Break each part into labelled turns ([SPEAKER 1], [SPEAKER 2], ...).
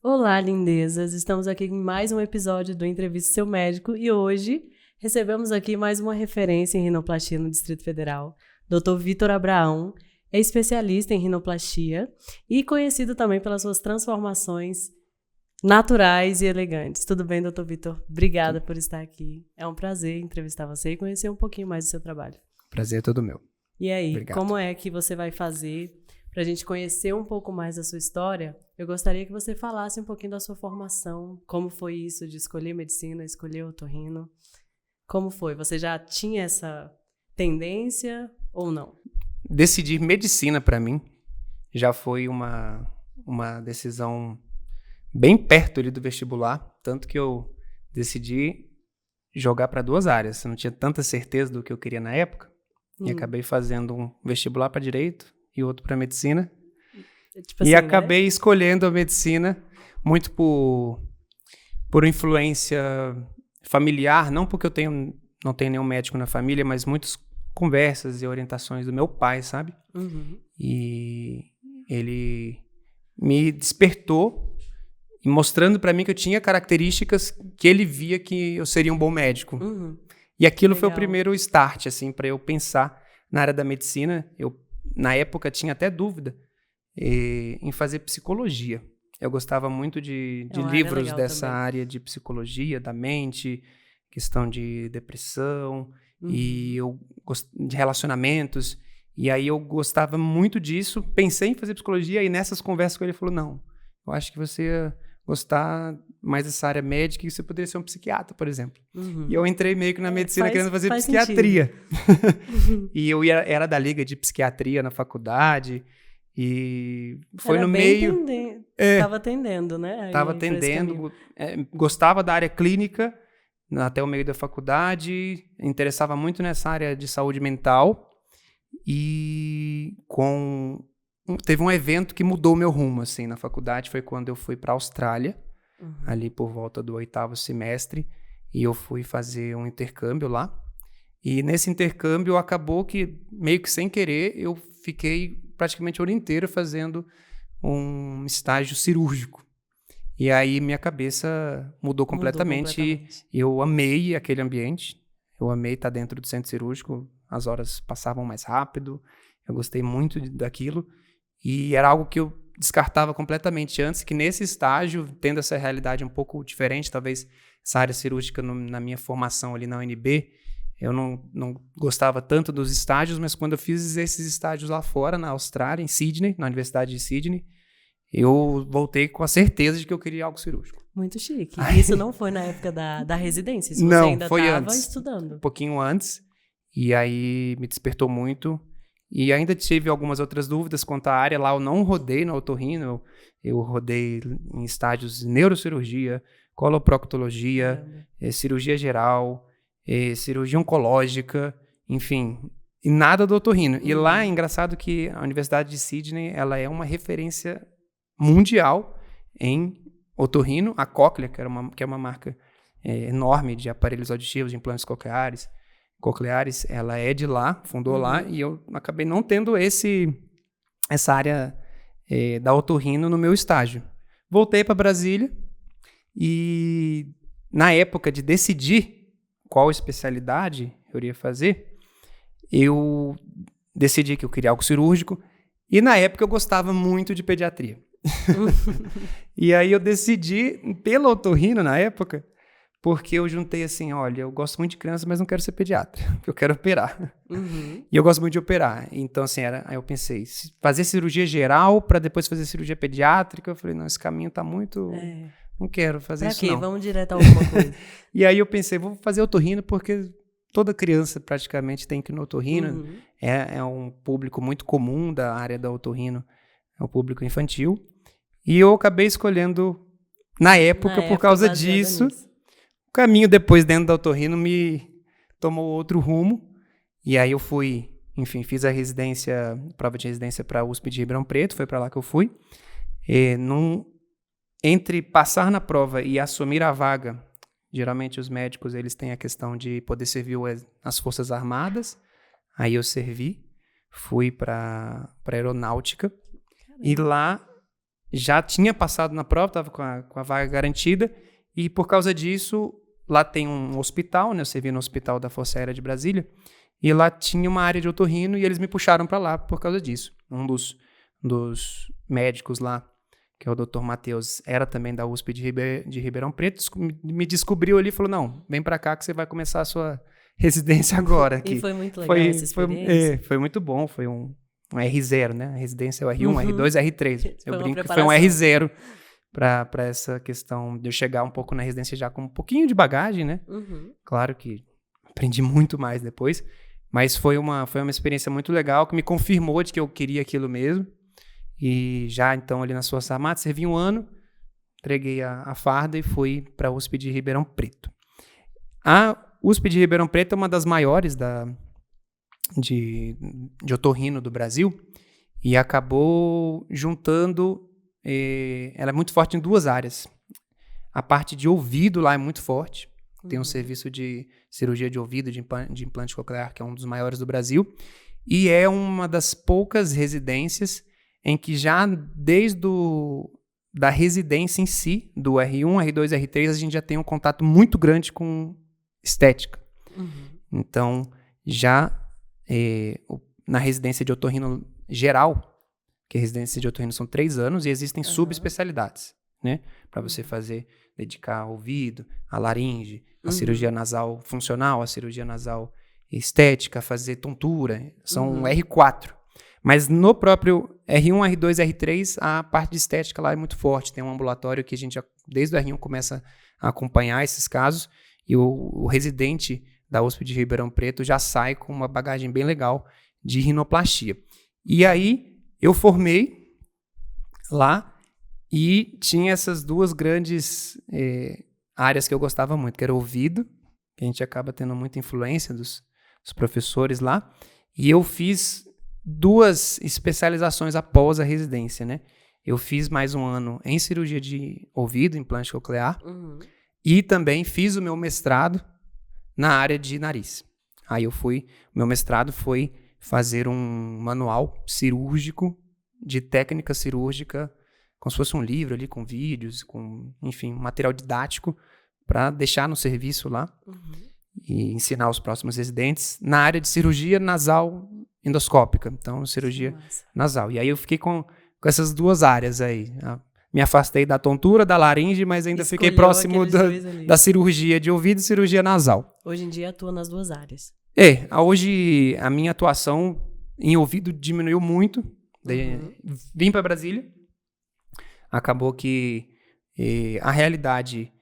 [SPEAKER 1] Olá, lindezas! Estamos aqui em mais um episódio do Entrevista Seu Médico e hoje recebemos aqui mais uma referência em rinoplastia no Distrito Federal. Dr. Vitor Abraão é especialista em rinoplastia e conhecido também pelas suas transformações naturais e elegantes. Tudo bem, Dr. Vitor? Obrigada por estar aqui. É um prazer entrevistar você e conhecer um pouquinho mais do seu trabalho.
[SPEAKER 2] Prazer é todo meu.
[SPEAKER 1] E aí,
[SPEAKER 2] Obrigado.
[SPEAKER 1] Como é que você vai fazer para a gente conhecer um pouco mais da sua história? Eu gostaria que você falasse um pouquinho da sua formação, como foi isso de escolher medicina, escolher otorrino. Como foi? Você já tinha essa tendência ou não?
[SPEAKER 2] Decidir medicina para mim já foi uma decisão bem perto ali do vestibular, tanto que eu decidi jogar para duas áreas. Eu não tinha tanta certeza do que eu queria na época e acabei fazendo um vestibular para direito e outro para medicina.
[SPEAKER 1] Tipo assim,
[SPEAKER 2] acabei escolhendo a medicina muito por influência familiar, não porque não tenho nenhum médico na família, mas muitas conversas e orientações do meu pai, sabe?
[SPEAKER 1] Uhum.
[SPEAKER 2] E ele me despertou, mostrando para mim que eu tinha características que ele via que eu seria um bom médico.
[SPEAKER 1] Uhum.
[SPEAKER 2] E aquilo
[SPEAKER 1] Legal.
[SPEAKER 2] foi o primeiro start, assim, para eu pensar na área da medicina. Eu, na época, tinha até dúvida em fazer psicologia. Eu gostava muito de
[SPEAKER 1] uma área
[SPEAKER 2] livros
[SPEAKER 1] legal
[SPEAKER 2] dessa
[SPEAKER 1] também.
[SPEAKER 2] área de psicologia, da mente, questão de depressão, e de relacionamentos. E aí eu gostava muito disso, pensei em fazer psicologia, e nessas conversas com ele, ele falou, não, eu acho que você ia gostar mais dessa área médica e você poderia ser um psiquiatra, por exemplo. E eu entrei meio que na medicina querendo fazer psiquiatria. E eu era da liga de psiquiatria na faculdade. E foi
[SPEAKER 1] Era
[SPEAKER 2] no
[SPEAKER 1] bem
[SPEAKER 2] meio.
[SPEAKER 1] Tava atendendo, né?
[SPEAKER 2] Estava atendendo, gostava da área clínica até o meio da faculdade, interessava muito nessa área de saúde mental. E teve um evento que mudou o meu rumo assim, na faculdade, foi quando eu fui para a Austrália, ali por volta do 8º semestre, e eu fui fazer um intercâmbio lá. E nesse intercâmbio acabou que, meio que sem querer, eu fiquei praticamente o ano inteiro fazendo um estágio cirúrgico. E aí minha cabeça mudou completamente. Eu amei aquele ambiente, eu amei estar dentro do centro cirúrgico, as horas passavam mais rápido, eu gostei muito daquilo. E era algo que eu descartava completamente antes, que nesse estágio, tendo essa realidade um pouco diferente, talvez essa área cirúrgica na minha formação ali na UNB, eu não gostava tanto dos estágios, mas quando eu fiz esses estágios lá fora, na Austrália, em Sydney, na Universidade de Sydney, eu voltei com a certeza de que eu queria algo cirúrgico.
[SPEAKER 1] Muito chique. E isso não foi na época da residência? Isso você ainda estava estudando?
[SPEAKER 2] Um pouquinho antes. E aí me despertou muito. E ainda tive algumas outras dúvidas quanto à área. Lá eu não rodei no otorrino, eu rodei em estágios de neurocirurgia, coloproctologia, cirurgia geral, cirurgia oncológica, enfim, e nada do otorrino. E lá é engraçado que a Universidade de Sydney, ela é uma referência mundial em otorrino. A Cochlear, que é uma marca enorme de aparelhos auditivos, de implantes cocleares, ela é de lá, fundou lá, e eu acabei não tendo essa área da otorrino no meu estágio. Voltei para Brasília e na época de decidir qual especialidade eu iria fazer, eu decidi que eu queria algo cirúrgico, e na época eu gostava muito de pediatria. E aí eu decidi pela otorrino na época, porque eu juntei assim, olha, eu gosto muito de criança, mas não quero ser pediatra, porque eu quero operar. E eu gosto muito de operar. Então, assim, aí eu pensei, fazer cirurgia geral para depois fazer cirurgia pediátrica. Eu falei, não, esse caminho tá muito... Não quero fazer isso, não.
[SPEAKER 1] Pra quê? Vamos direto a alguma coisa.
[SPEAKER 2] E aí eu pensei, vou fazer otorrino porque toda criança praticamente tem que ir no otorrino. É um público muito comum da área da otorrino, é o público infantil. E eu acabei escolhendo, na época, por causa disso, o caminho depois dentro da otorrino me tomou outro rumo. E aí eu fui, enfim, fiz a prova de residência para a USP de Ribeirão Preto, foi para lá que eu fui. Entre passar na prova e assumir a vaga, geralmente os médicos eles têm a questão de poder servir as Forças Armadas. Aí eu servi, fui para a aeronáutica. Caramba. E lá já tinha passado na prova, estava com a vaga garantida, e por causa disso, lá tem um hospital, né? Eu servi no Hospital da Força Aérea de Brasília, e lá tinha uma área de otorrino, e eles me puxaram para lá por causa disso. Um dos médicos lá, que é o Dr. Matheus, era também da USP de Ribeirão Preto, me descobriu ali e falou, não, vem para cá que você vai começar a sua residência agora aqui.
[SPEAKER 1] E foi muito legal essa experiência?
[SPEAKER 2] Foi muito bom, foi um R0, né? A residência é o R1, R2, R3. Eu brinco que foi um R0 para essa questão de eu chegar um pouco na residência já com um pouquinho de bagagem, né? Claro que aprendi muito mais depois, mas foi uma experiência muito legal que me confirmou de que eu queria aquilo mesmo. E já então ali nas Forças Armadas, servi um ano, entreguei a farda e fui para a USP de Ribeirão Preto. A USP de Ribeirão Preto é uma das maiores de otorrino do Brasil e acabou juntando, ela é muito forte em duas áreas. A parte de ouvido lá é muito forte, tem um serviço de cirurgia de ouvido, de implante coclear, que é um dos maiores do Brasil, e é uma das poucas residências em que já desde da residência em si, do R1, R2, R3, a gente já tem um contato muito grande com estética. Então, já na residência de otorrino geral, que a residência de otorrino são 3 anos, e existem subespecialidades, né? Para você dedicar ao ouvido, a laringe, a cirurgia nasal funcional, a cirurgia nasal estética, fazer tontura, são R4. Mas no próprio R1, R2, R3, a parte de estética lá é muito forte. Tem um ambulatório que a gente já, desde o R1 começa a acompanhar esses casos, e o residente da USP de Ribeirão Preto já sai com uma bagagem bem legal de rinoplastia. E aí eu formei lá e tinha essas duas grandes áreas que eu gostava muito, que era o ouvido, que a gente acaba tendo muita influência dos professores lá, e eu fiz 2 especializações após a residência, né? Eu fiz mais um ano em cirurgia de ouvido, implante coclear, e também fiz o meu mestrado na área de nariz. Aí o meu mestrado foi fazer um manual cirúrgico de técnica cirúrgica, como se fosse um livro ali com vídeos, com, enfim, um material didático para deixar no serviço lá e ensinar os próximos residentes na área de cirurgia nasal endoscópica, então cirurgia nasal. E aí eu fiquei com essas duas áreas aí. Me afastei da tontura, da laringe, mas ainda fiquei próximo da cirurgia de ouvido e cirurgia nasal.
[SPEAKER 1] Hoje em dia atua nas duas áreas.
[SPEAKER 2] Hoje a minha atuação em ouvido diminuiu muito. Vim para Brasília. Acabou que a realidade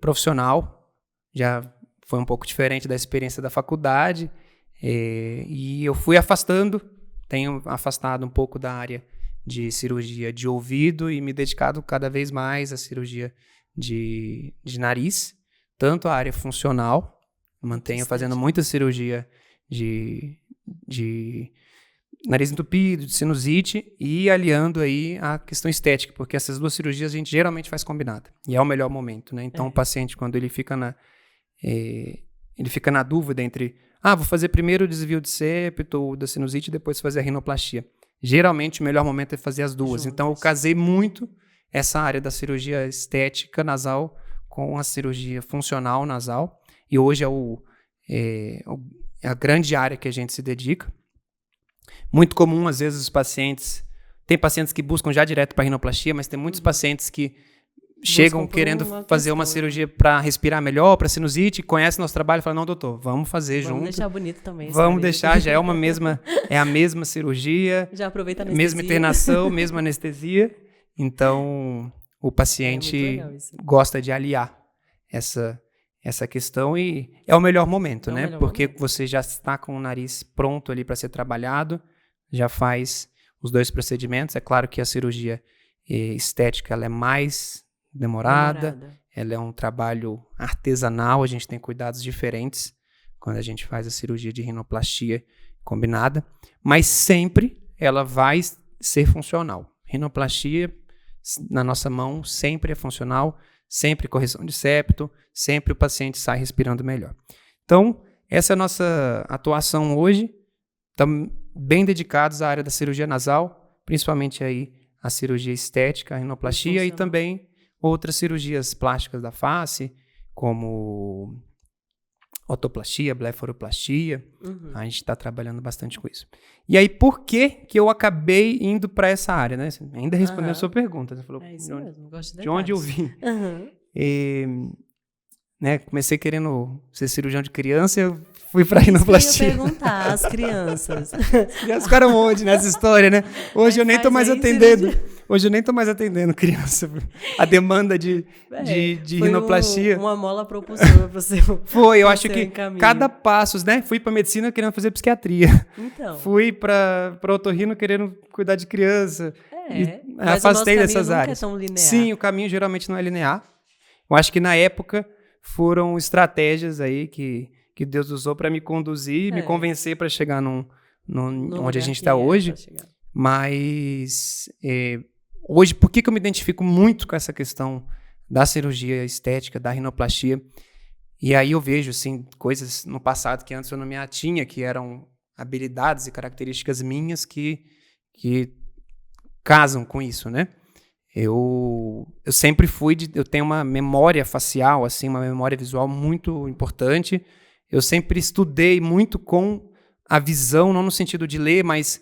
[SPEAKER 2] profissional já foi um pouco diferente da experiência da faculdade. E eu fui tenho afastado um pouco da área de cirurgia de ouvido e me dedicado cada vez mais à cirurgia de nariz, tanto a área funcional, mantenho fazendo muita cirurgia de nariz entupido, de sinusite, e aliando aí a questão estética, porque essas duas cirurgias a gente geralmente faz combinada, e é o melhor momento, né? Então o paciente, quando ele fica na dúvida entre vou fazer primeiro o desvio de septo ou da sinusite e depois fazer a rinoplastia. Geralmente, o melhor momento é fazer as duas. Então, eu casei muito essa área da cirurgia estética nasal com a cirurgia funcional nasal. E hoje é a grande área que a gente se dedica. Muito comum, às vezes, os pacientes... Tem pacientes que buscam já direto para a rinoplastia, mas tem muitos pacientes que chegam querendo fazer uma cirurgia para respirar melhor, para sinusite, conhece nosso trabalho e fala, não, doutor, vamos fazer junto. Vamos
[SPEAKER 1] deixar bonito também.
[SPEAKER 2] Vamos deixar, já é a mesma cirurgia.
[SPEAKER 1] Já aproveita a anestesia.
[SPEAKER 2] Mesma internação, mesma anestesia. Então, o paciente gosta de aliar essa questão e é o melhor momento, né? Porque você já está com o nariz pronto ali para ser trabalhado, já faz os 2 procedimentos. É claro que a cirurgia estética ela é mais demorada, ela é um trabalho artesanal, a gente tem cuidados diferentes quando a gente faz a cirurgia de rinoplastia combinada, mas sempre ela vai ser funcional. Rinoplastia, na nossa mão, sempre é funcional, sempre correção de septo, sempre o paciente sai respirando melhor. Então, essa é a nossa atuação hoje. Estamos bem dedicados à área da cirurgia nasal, principalmente aí a cirurgia estética, a rinoplastia e também outras cirurgias plásticas da face, como otoplastia, blefaroplastia. A gente está trabalhando bastante com isso. E aí, por que eu acabei indo para essa área, né? Ainda respondendo a sua pergunta. Você falou,
[SPEAKER 1] isso mesmo, gosto
[SPEAKER 2] de onde eu vim. Né, comecei querendo ser cirurgião de criança, eu fui para rinoplastia.
[SPEAKER 1] Eu ia perguntar, as crianças.
[SPEAKER 2] As crianças ficaram onde nessa história, né? Hoje eu nem tô mais atendendo. Hoje eu nem tô mais atendendo criança. A demanda de rinoplastia.
[SPEAKER 1] Uma mola propulsora para você.
[SPEAKER 2] Foi, eu acho que cada passo, né? Fui para medicina querendo fazer psiquiatria.
[SPEAKER 1] Então.
[SPEAKER 2] Fui para otorrino querendo cuidar de criança.
[SPEAKER 1] Mas
[SPEAKER 2] afastei
[SPEAKER 1] o nosso
[SPEAKER 2] dessas
[SPEAKER 1] caminho
[SPEAKER 2] áreas.
[SPEAKER 1] Nunca é tão linear.
[SPEAKER 2] Sim, o caminho geralmente não é linear. Eu acho que na época foram estratégias aí que Deus usou para me conduzir, me convencer para chegar onde a gente está hoje. Mas hoje, por que eu me identifico muito com essa questão da cirurgia estética, da rinoplastia? E aí eu vejo assim, coisas no passado que antes eu não me atinha, que eram habilidades e características minhas que casam com isso, né? Eu sempre eu tenho uma memória facial, assim, uma memória visual muito importante. Eu sempre estudei muito com a visão, não no sentido de ler, mas,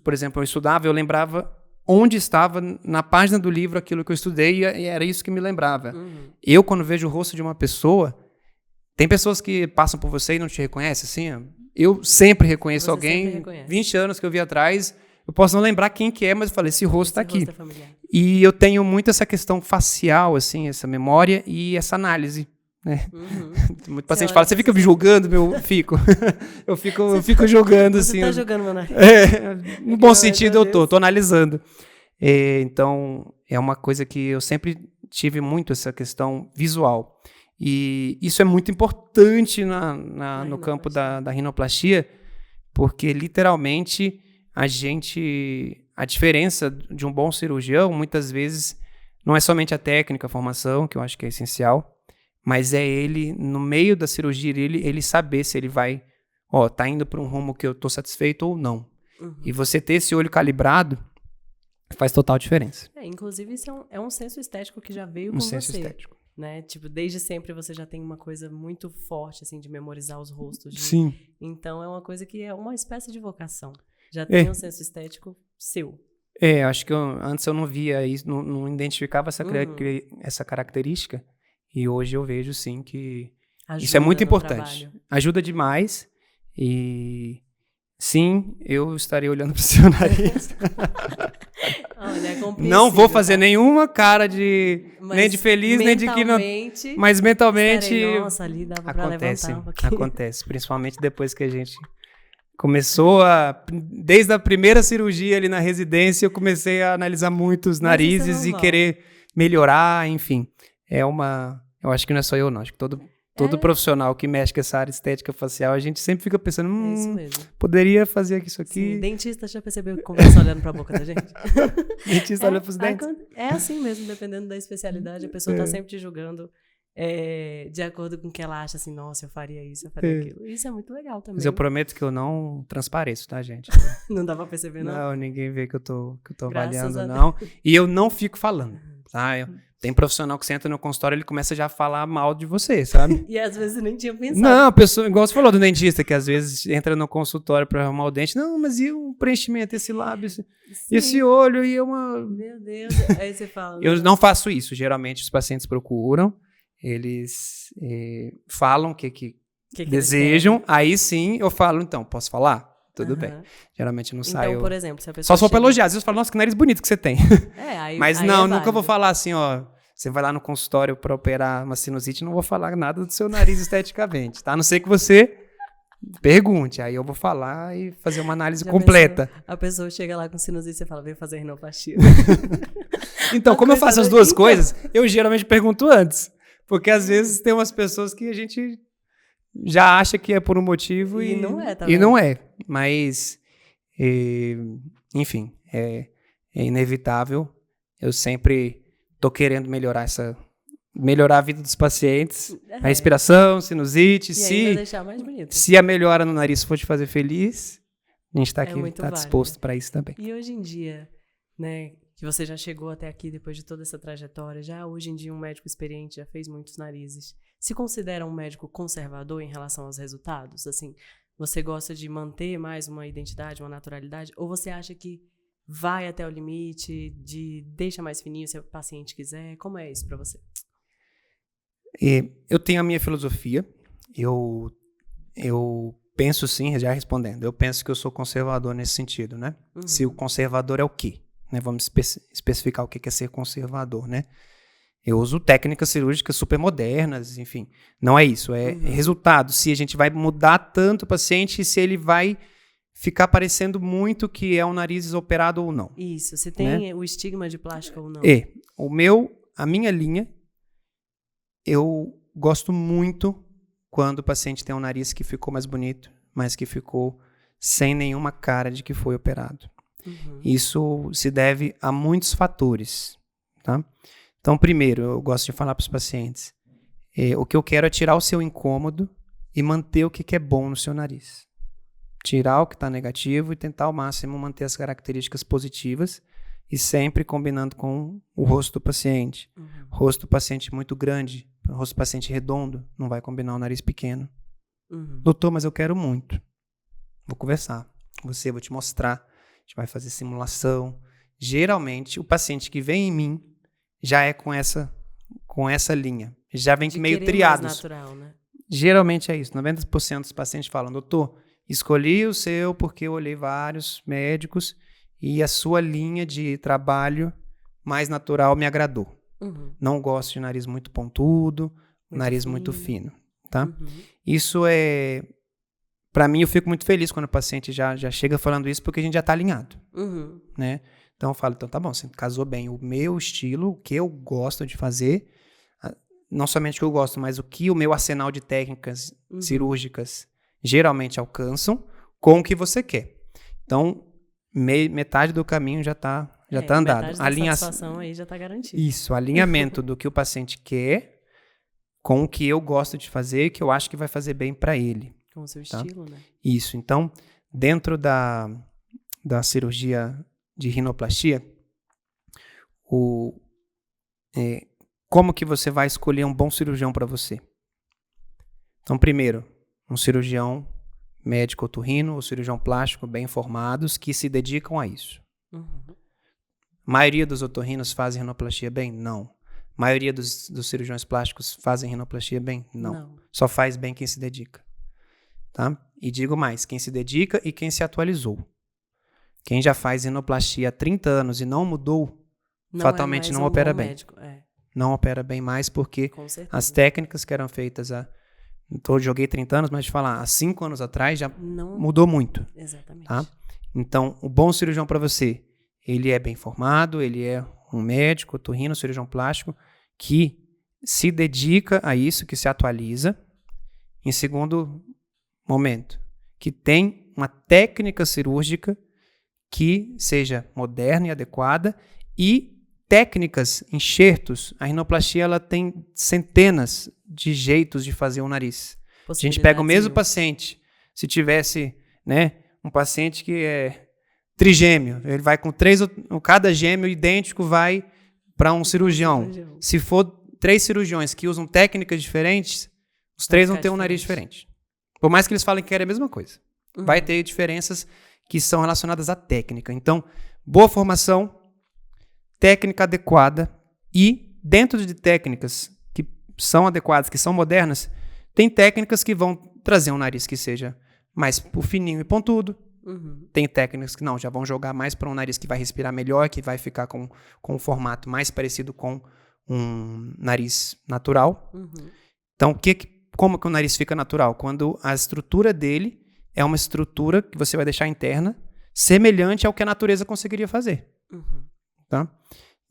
[SPEAKER 2] por exemplo, eu lembrava onde estava na página do livro aquilo que eu estudei e era isso que me lembrava. Eu, quando vejo o rosto de uma pessoa, tem pessoas que passam por você e não te reconhecem, assim, eu sempre reconheço alguém, 20 anos que eu vi atrás. Eu posso não lembrar quem que é, mas eu falei, esse rosto está aqui. E eu tenho muito essa questão facial, assim, essa memória e essa análise, né? Muito paciente fala, você fica me julgando, fico. eu fico julgando, assim.
[SPEAKER 1] Você tá julgando meu nariz.
[SPEAKER 2] No bom sentido, eu tô analisando. Então, é uma coisa que eu sempre tive muito, essa questão visual. E isso é muito importante no campo da rinoplastia, porque, literalmente, a diferença de um bom cirurgião, muitas vezes, não é somente a técnica, a formação, que eu acho que é essencial, mas é ele, no meio da cirurgia, ele saber se ele vai, tá indo para um rumo que eu estou satisfeito ou não. E você ter esse olho calibrado faz total diferença.
[SPEAKER 1] Inclusive, isso é um senso estético que já veio com você. Um senso estético. Né? Tipo, desde sempre você já tem uma coisa muito forte, assim, de memorizar os rostos.
[SPEAKER 2] Sim.
[SPEAKER 1] Então, é uma coisa que é uma espécie de vocação. Já tem um senso estético seu.
[SPEAKER 2] Acho que antes eu não via isso, não identificava essa característica. E hoje eu vejo, sim, que isso é muito importante. Trabalho. Ajuda demais. E, sim, eu estarei olhando para o seu nariz.
[SPEAKER 1] Olha, é
[SPEAKER 2] não vou fazer nenhuma cara nem de feliz, nem de que não. Mas mentalmente.
[SPEAKER 1] Nossa, ali dava pra levantar um pouquinho.
[SPEAKER 2] Acontece, principalmente depois que a gente começou desde a primeira cirurgia ali na residência, eu comecei a analisar muito os narizes e querer melhorar, enfim. Eu acho que não é só eu, não. Acho que todo profissional que mexe com essa área estética facial, a gente sempre fica pensando,
[SPEAKER 1] isso mesmo.
[SPEAKER 2] Poderia fazer isso aqui.
[SPEAKER 1] Sim, dentista já percebeu que conversa olhando pra boca da gente?
[SPEAKER 2] Dentista olha pros dentes.
[SPEAKER 1] É assim mesmo, dependendo da especialidade, a pessoa tá sempre te julgando de acordo com o que ela acha, assim, nossa, eu faria isso, eu faria aquilo. Isso é muito legal também.
[SPEAKER 2] Mas eu prometo que eu não transpareço, tá, gente?
[SPEAKER 1] Não dá pra perceber, não?
[SPEAKER 2] Não, ninguém vê que eu tô avaliando, não. E eu não fico falando, tá? Tem profissional que senta no consultório, ele começa já a falar mal de você, sabe?
[SPEAKER 1] E às vezes nem tinha pensado.
[SPEAKER 2] Não, a pessoa, igual você falou do dentista, que às vezes entra no consultório pra arrumar o dente. Não, mas e o preenchimento, esse lábio, esse olho, e
[SPEAKER 1] Meu Deus, aí você fala.
[SPEAKER 2] Eu não faço isso. Geralmente os pacientes procuram, eles falam o que desejam, aí sim eu falo, então, posso falar? Tudo bem. Geralmente não saio.
[SPEAKER 1] Então, por exemplo, se a pessoa
[SPEAKER 2] só se for pra elogiar. Às vezes eu falo, nossa, que nariz bonito que você tem. Mas
[SPEAKER 1] aí
[SPEAKER 2] não, nunca vou falar assim, você vai lá no consultório pra operar uma sinusite, não vou falar nada do seu nariz esteticamente, tá? A não ser que você pergunte. Aí eu vou falar e fazer uma análise completa.
[SPEAKER 1] A pessoa chega lá com sinusite e você fala, vem fazer rinoplastia.
[SPEAKER 2] Então, como eu faço as duas coisas, eu geralmente pergunto antes. Porque às vezes tem umas pessoas que a gente já acha que é por um motivo e
[SPEAKER 1] não é, tá vendo?
[SPEAKER 2] E não é. Mas, enfim, é inevitável. Eu sempre tô querendo melhorar a vida dos pacientes. A respiração, sinusite.
[SPEAKER 1] E deixar mais bonito.
[SPEAKER 2] Se a melhora no nariz for te fazer feliz, a gente tá aqui, tá disposto para isso também.
[SPEAKER 1] E hoje em dia, né, que você já chegou até aqui depois de toda essa trajetória, já hoje em dia um médico experiente, já fez muitos narizes, se considera um médico conservador em relação aos resultados? Assim, você gosta de manter mais uma identidade, uma naturalidade, ou você acha que vai até o limite, deixa mais fininho se o paciente quiser? Como é isso para você?
[SPEAKER 2] Eu tenho a minha filosofia, eu penso sim, já respondendo, eu penso que eu sou conservador nesse sentido, né? Se o conservador é o quê? Né? Vamos especificar o que é ser conservador, né? Eu uso técnicas cirúrgicas super modernas, enfim, não é isso, é resultado, se a gente vai mudar tanto o paciente, se ele vai ficar parecendo muito que é um nariz operado ou não.
[SPEAKER 1] Isso, se tem o estigma de plástico ou não.
[SPEAKER 2] A minha linha, eu gosto muito quando o paciente tem um nariz que ficou mais bonito, mas que ficou sem nenhuma cara de que foi operado. Isso se deve a muitos fatores, tá? Então, primeiro, eu gosto de falar para os pacientes, o que eu quero é tirar o seu incômodo e manter o que é bom no seu nariz. Tirar o que está negativo e tentar ao máximo manter as características positivas e sempre combinando com o rosto do paciente. Rosto do paciente muito grande, rosto do paciente redondo, não vai combinar o nariz pequeno. Doutor, mas eu quero muito. Vou conversar com você, vou te mostrar. A gente vai fazer simulação. Geralmente, o paciente que vem em mim já é com essa linha. Já vem meio triados.
[SPEAKER 1] Mais natural, né?
[SPEAKER 2] Geralmente é isso. 90% dos pacientes falam, doutor, escolhi o seu porque eu olhei vários médicos e a sua linha de trabalho mais natural me agradou. Não gosto de nariz muito pontudo, nariz muito fino, tá? Isso para mim, eu fico muito feliz quando o paciente já chega falando isso, porque a gente já tá alinhado, né? Então eu falo, então tá bom, você casou bem o meu estilo, o que eu gosto de fazer, não somente o que eu gosto, mas o que o meu arsenal de técnicas cirúrgicas geralmente alcançam com o que você quer. Então, metade do caminho já tá andado.
[SPEAKER 1] Metade da satisfação aí já tá garantida.
[SPEAKER 2] Isso, alinhamento do que o paciente quer com o que eu gosto de fazer e que eu acho que vai fazer bem para ele.
[SPEAKER 1] Com o seu estilo, né?
[SPEAKER 2] Isso, então, dentro da cirurgia de rinoplastia, como que você vai escolher um bom cirurgião para você? Então, primeiro, um cirurgião médico otorrino ou cirurgião plástico bem formados que se dedicam a isso. A maioria dos otorrinos fazem rinoplastia bem? Não. A maioria dos cirurgiões plásticos fazem rinoplastia bem? Não. Só faz bem quem se dedica. Tá? E digo mais, quem se dedica e quem se atualizou. Quem já faz rinoplastia há 30 anos e não mudou, fatalmente não opera bem. Não opera bem mais porque as técnicas que eram feitas eu joguei 30 anos, mas de falar, há 5 anos atrás já mudou muito.
[SPEAKER 1] Exatamente.
[SPEAKER 2] Tá? Então, o bom cirurgião para você, ele é bem formado, ele é um médico, otorrino, cirurgião plástico, que se dedica a isso, que se atualiza. Em segundo momento, que tem uma técnica cirúrgica que seja moderna e adequada e técnicas, enxertos. A rinoplastia ela tem centenas de jeitos de fazer o nariz. A gente pega o mesmo paciente. Se tivesse, né, um paciente que é trigêmeo, ele vai com cada gêmeo idêntico vai para um cirurgião. Se for 3 cirurgiões que usam técnicas diferentes, os 3 vão ter um nariz diferente. Por mais que eles falem que querem a mesma coisa. Vai ter diferenças que são relacionadas à técnica. Então, boa formação, técnica adequada e dentro de técnicas que são adequadas, que são modernas, tem técnicas que vão trazer um nariz que seja mais fininho e pontudo. Tem técnicas que não, já vão jogar mais para um nariz que vai respirar melhor, que vai ficar com um formato mais parecido com um nariz natural. Então, como que o nariz fica natural? Quando a estrutura dele é uma estrutura que você vai deixar interna, semelhante ao que a natureza conseguiria fazer. Tá?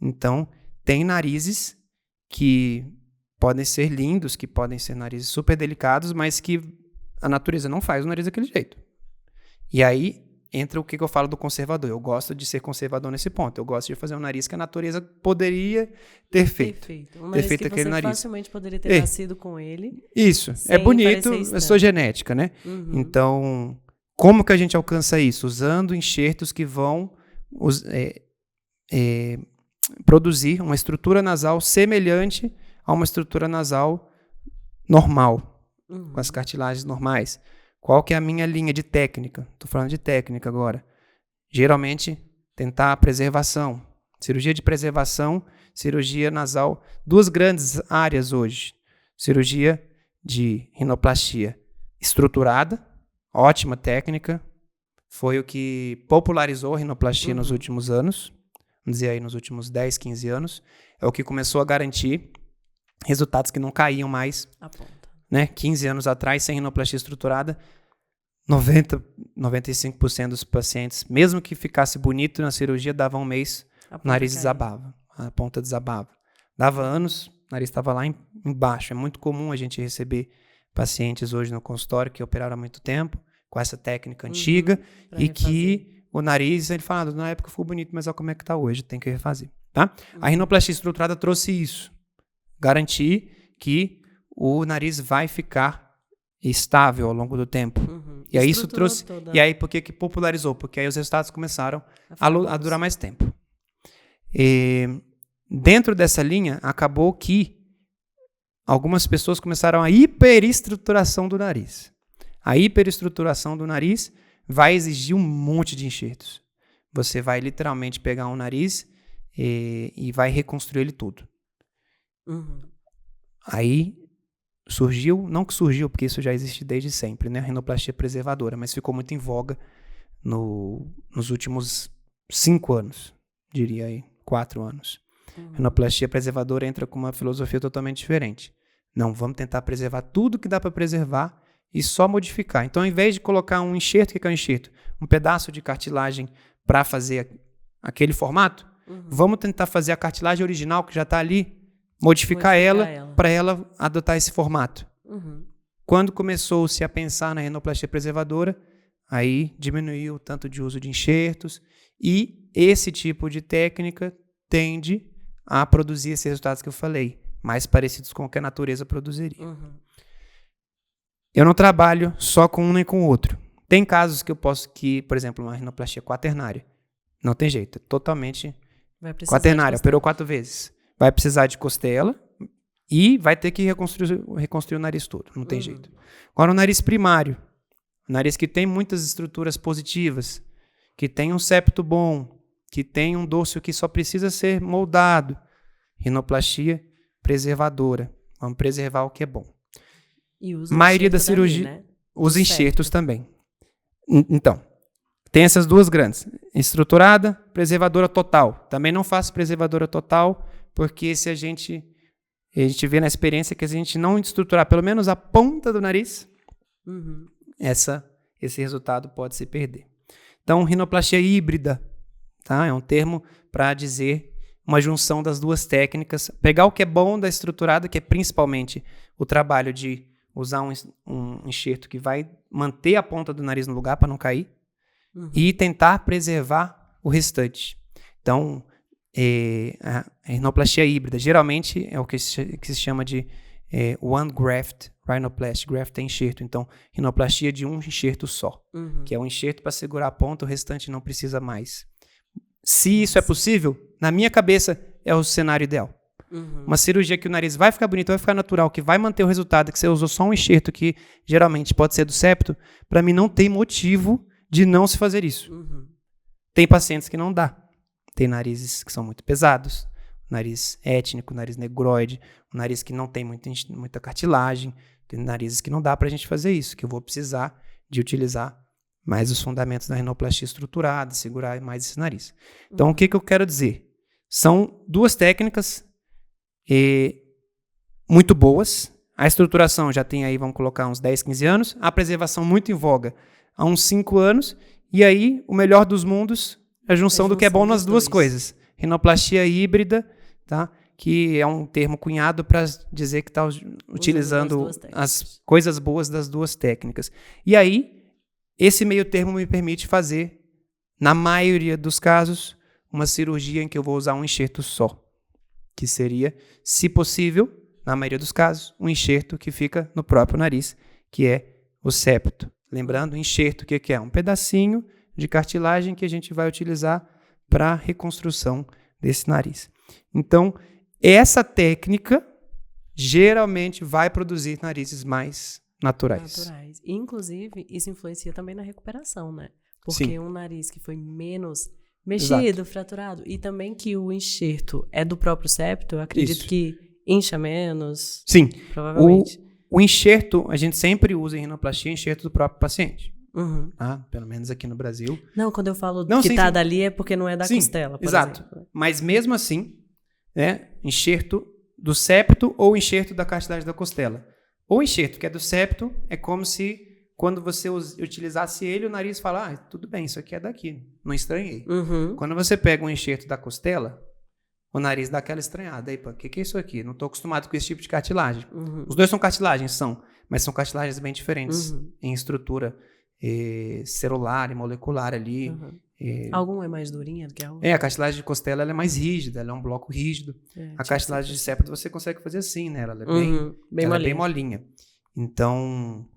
[SPEAKER 2] Então, tem narizes que podem ser lindos, que podem ser narizes super delicados, mas que a natureza não faz o nariz daquele jeito. E aí entra o que eu falo do conservador. Eu gosto de ser conservador nesse ponto. Eu gosto de fazer um nariz que a natureza poderia ter feito.
[SPEAKER 1] Um nariz que
[SPEAKER 2] aquele
[SPEAKER 1] você facilmente poderia ter nascido com ele.
[SPEAKER 2] Isso. É bonito, é sua genética, né? Então, como que a gente alcança isso? Usando enxertos que vão produzir uma estrutura nasal semelhante a uma estrutura nasal normal, com as cartilagens normais. Qual que é a minha linha de técnica? Estou falando de técnica agora. Geralmente, tentar a preservação. Cirurgia de preservação, cirurgia nasal. 2 grandes áreas hoje. Cirurgia de rinoplastia estruturada, ótima técnica. Foi o que popularizou a rinoplastia nos últimos anos. Vamos dizer aí, nos últimos 10, 15 anos. É o que começou a garantir resultados que não caíam mais. Né? 15 anos atrás, sem rinoplastia estruturada, 95% dos pacientes, mesmo que ficasse bonito na cirurgia, dava um mês, o nariz desabava, a ponta desabava. Dava anos, o nariz estava lá embaixo. É muito comum a gente receber pacientes hoje no consultório que operaram há muito tempo, com essa técnica antiga, e que o nariz, ele fala, na época ficou bonito, mas olha como é que está hoje, tem que refazer. Tá? A rinoplastia estruturada trouxe isso, garantir que o nariz vai ficar estável ao longo do tempo. E aí isso trouxe... E aí por que popularizou? Porque aí os resultados começaram a durar mais tempo. E dentro dessa linha, acabou que algumas pessoas começaram a hiperestruturação do nariz. A hiperestruturação do nariz vai exigir um monte de enxertos. Você vai literalmente pegar um nariz e vai reconstruir ele todo. Aí surgiu, não que surgiu, porque isso já existe desde sempre, né? A rinoplastia preservadora, mas ficou muito em voga nos últimos 5 anos, diria aí, 4 anos. A rinoplastia preservadora entra com uma filosofia totalmente diferente. Não, vamos tentar preservar tudo que dá para preservar e só modificar. Então, ao invés de colocar um enxerto, o que é um enxerto? Um pedaço de cartilagem para fazer aquele formato, vamos tentar fazer a cartilagem original que já está ali, modificar ela para ela adotar esse formato. Quando começou-se a pensar na rinoplastia preservadora, aí diminuiu o tanto de uso de enxertos e esse tipo de técnica tende a produzir esses resultados que eu falei, mais parecidos com o que a natureza produziria. Eu não trabalho só com um nem com o outro. Tem casos que eu posso por exemplo, uma rinoplastia quaternária. Não tem jeito, é totalmente quaternária, operou 4 vezes. Vai precisar de costela e vai ter que reconstruir o nariz todo. Não tem jeito. Agora, o nariz primário. O nariz que tem muitas estruturas positivas, que tem um septo bom, que tem um dorso que só precisa ser moldado. Rinoplastia preservadora. Vamos preservar o que é bom.
[SPEAKER 1] E usa
[SPEAKER 2] maioria da cirurgia,
[SPEAKER 1] né?
[SPEAKER 2] Os enxertos também. Então, tem essas 2 grandes. Estruturada, preservadora total. Também não faço preservadora total, porque se a gente vê na experiência que a gente não estruturar pelo menos a ponta do nariz, esse resultado pode se perder. Então, rinoplastia híbrida, tá? É um termo para dizer uma junção das 2 técnicas. Pegar o que é bom da estruturada, que é principalmente o trabalho de usar um enxerto que vai manter a ponta do nariz no lugar para não cair, e tentar preservar o restante. Então, a rinoplastia híbrida, geralmente é o que se chama de one graft rhinoplasty. Graft é enxerto, então rinoplastia de um enxerto só, que é um enxerto para segurar a ponta, o restante não precisa mais. Se isso é possível, na minha cabeça é o cenário ideal. Uma cirurgia que o nariz vai ficar bonito, vai ficar natural, que vai manter o resultado, que você usou só um enxerto, que geralmente pode ser do septo, para mim não tem motivo de não se fazer isso. Tem pacientes que não dá. Tem narizes que são muito pesados, nariz étnico, nariz negroide, um nariz que não tem muita cartilagem, tem narizes que não dá para a gente fazer isso, que eu vou precisar de utilizar mais os fundamentos da rinoplastia estruturada, segurar mais esse nariz. Então, o que eu quero dizer? São 2 técnicas muito boas. A estruturação já tem aí, vamos colocar, uns 10, 15 anos. A preservação muito em voga há uns 5 anos. E aí, o melhor dos mundos, a junção do que é bom nas 2 coisas. Rinoplastia híbrida, tá? Que é um termo cunhado para dizer que está utilizando as coisas boas das 2 técnicas. E aí, esse meio termo me permite fazer, na maioria dos casos, uma cirurgia em que eu vou usar um enxerto só. Que seria, se possível, na maioria dos casos, um enxerto que fica no próprio nariz, que é o septo. Lembrando, enxerto, o que é? Um pedacinho de cartilagem que a gente vai utilizar para a reconstrução desse nariz. Então, essa técnica geralmente vai produzir narizes mais naturais.
[SPEAKER 1] Inclusive, isso influencia também na recuperação, né? Porque
[SPEAKER 2] Sim.
[SPEAKER 1] um nariz que foi menos mexido, fraturado, e também que o enxerto é do próprio septo, eu acredito que incha menos.
[SPEAKER 2] Sim.
[SPEAKER 1] Provavelmente.
[SPEAKER 2] O enxerto, a gente sempre usa em rinoplastia enxerto do próprio paciente.
[SPEAKER 1] Uhum.
[SPEAKER 2] Tá? Pelo menos aqui no Brasil.
[SPEAKER 1] Não, quando eu falo
[SPEAKER 2] sim.
[SPEAKER 1] dali é porque não é da costela, por
[SPEAKER 2] exato.
[SPEAKER 1] exemplo.
[SPEAKER 2] Mas mesmo assim, né, enxerto do septo ou enxerto da cartilagem da costela. O enxerto que é do septo é como se quando você utilizasse ele, o nariz fala, tudo bem, isso aqui é daqui, não estranhei.
[SPEAKER 1] Uhum.
[SPEAKER 2] Quando você pega um enxerto da costela, o nariz dá aquela estranhada. Aí, o que é isso aqui? Não estou acostumado com esse tipo de cartilagem.
[SPEAKER 1] Uhum.
[SPEAKER 2] Os dois são cartilagens, mas são cartilagens bem diferentes em estrutura celular e molecular ali.
[SPEAKER 1] Uhum. Algum é mais durinha do que a outra?
[SPEAKER 2] A cartilagem de costela ela é mais rígida, ela é um bloco rígido. A cartilagem de septo você consegue fazer assim, né? Ela é bem molinha. Então,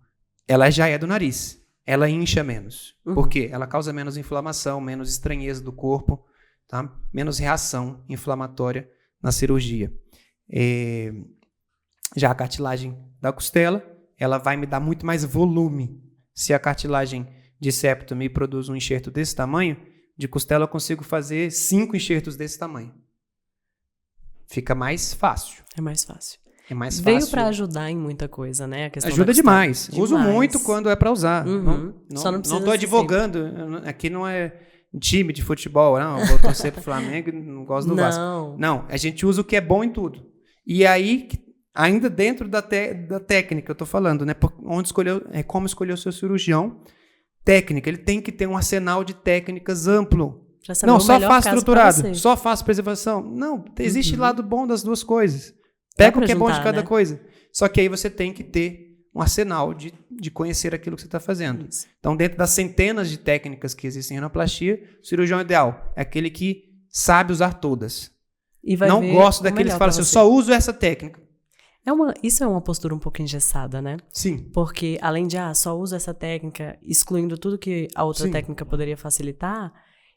[SPEAKER 2] ela já é do nariz. Ela incha menos. Por quê? Ela causa menos inflamação, menos estranheza do corpo, tá? Menos reação inflamatória na cirurgia. Já a cartilagem da costela, ela vai me dar muito mais volume. Se a cartilagem de septo me produz um enxerto desse tamanho, de costela eu consigo fazer 5 enxertos desse tamanho. Fica mais fácil.
[SPEAKER 1] É mais fácil.
[SPEAKER 2] É mais fácil.
[SPEAKER 1] Veio para ajudar em muita coisa, né? A questão
[SPEAKER 2] ajuda demais. Uso muito quando é para usar.
[SPEAKER 1] Só não
[SPEAKER 2] estou advogando. Aqui não é time de futebol. Não, vou torcer pro Flamengo e não gosto do Vasco. Não, a gente usa o que é bom em tudo. E aí, ainda dentro da técnica, eu estou falando, né? Como escolher o seu cirurgião. Técnica, ele tem que ter um arsenal de técnicas amplo. Não, só faço estruturado, só faço preservação. Não, existe lado bom das duas coisas. Pega o que é bom de cada coisa. Só que aí você tem que ter um arsenal de conhecer aquilo que você está fazendo. Isso. Então, dentro das centenas de técnicas que existem em rinoplastia, o cirurgião ideal é aquele que sabe usar todas. Não gosto daqueles que falam assim, eu só uso essa técnica.
[SPEAKER 1] Isso é uma postura um pouco engessada, né?
[SPEAKER 2] Sim.
[SPEAKER 1] Porque, além de, só uso essa técnica, excluindo tudo que a outra técnica poderia facilitar,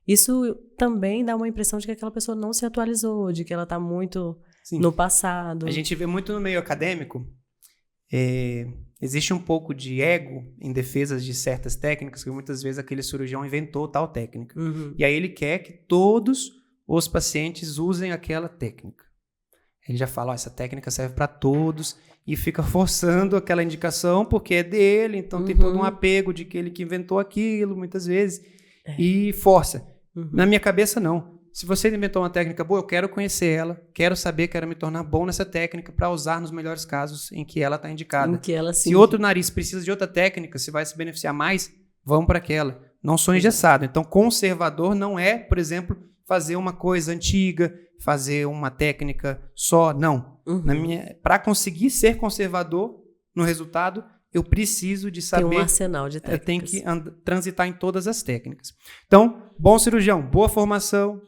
[SPEAKER 1] isso também dá uma impressão de que aquela pessoa não se atualizou, de que ela está muito no passado.
[SPEAKER 2] A gente vê muito no meio acadêmico, existe um pouco de ego em defesas de certas técnicas, que muitas vezes aquele cirurgião inventou tal técnica. E aí ele quer que todos os pacientes usem aquela técnica. Ele já fala, essa técnica serve para todos e fica forçando aquela indicação porque é dele, então tem todo um apego de que ele que inventou aquilo, muitas vezes, e força. Na minha cabeça, não. Se você inventou uma técnica boa, eu quero conhecer ela, quero saber, quero me tornar bom nessa técnica para usar nos melhores casos em que ela está indicada. Se outro nariz precisa de outra técnica, se vai se beneficiar mais, vamos para aquela. Não sou engessado. Então, conservador não é, por exemplo, fazer uma coisa antiga, fazer uma técnica só, não. Para conseguir ser conservador no resultado, eu preciso de saber...
[SPEAKER 1] Tem um arsenal de técnicas.
[SPEAKER 2] Eu tenho que transitar em todas as técnicas. Então, bom cirurgião, boa formação,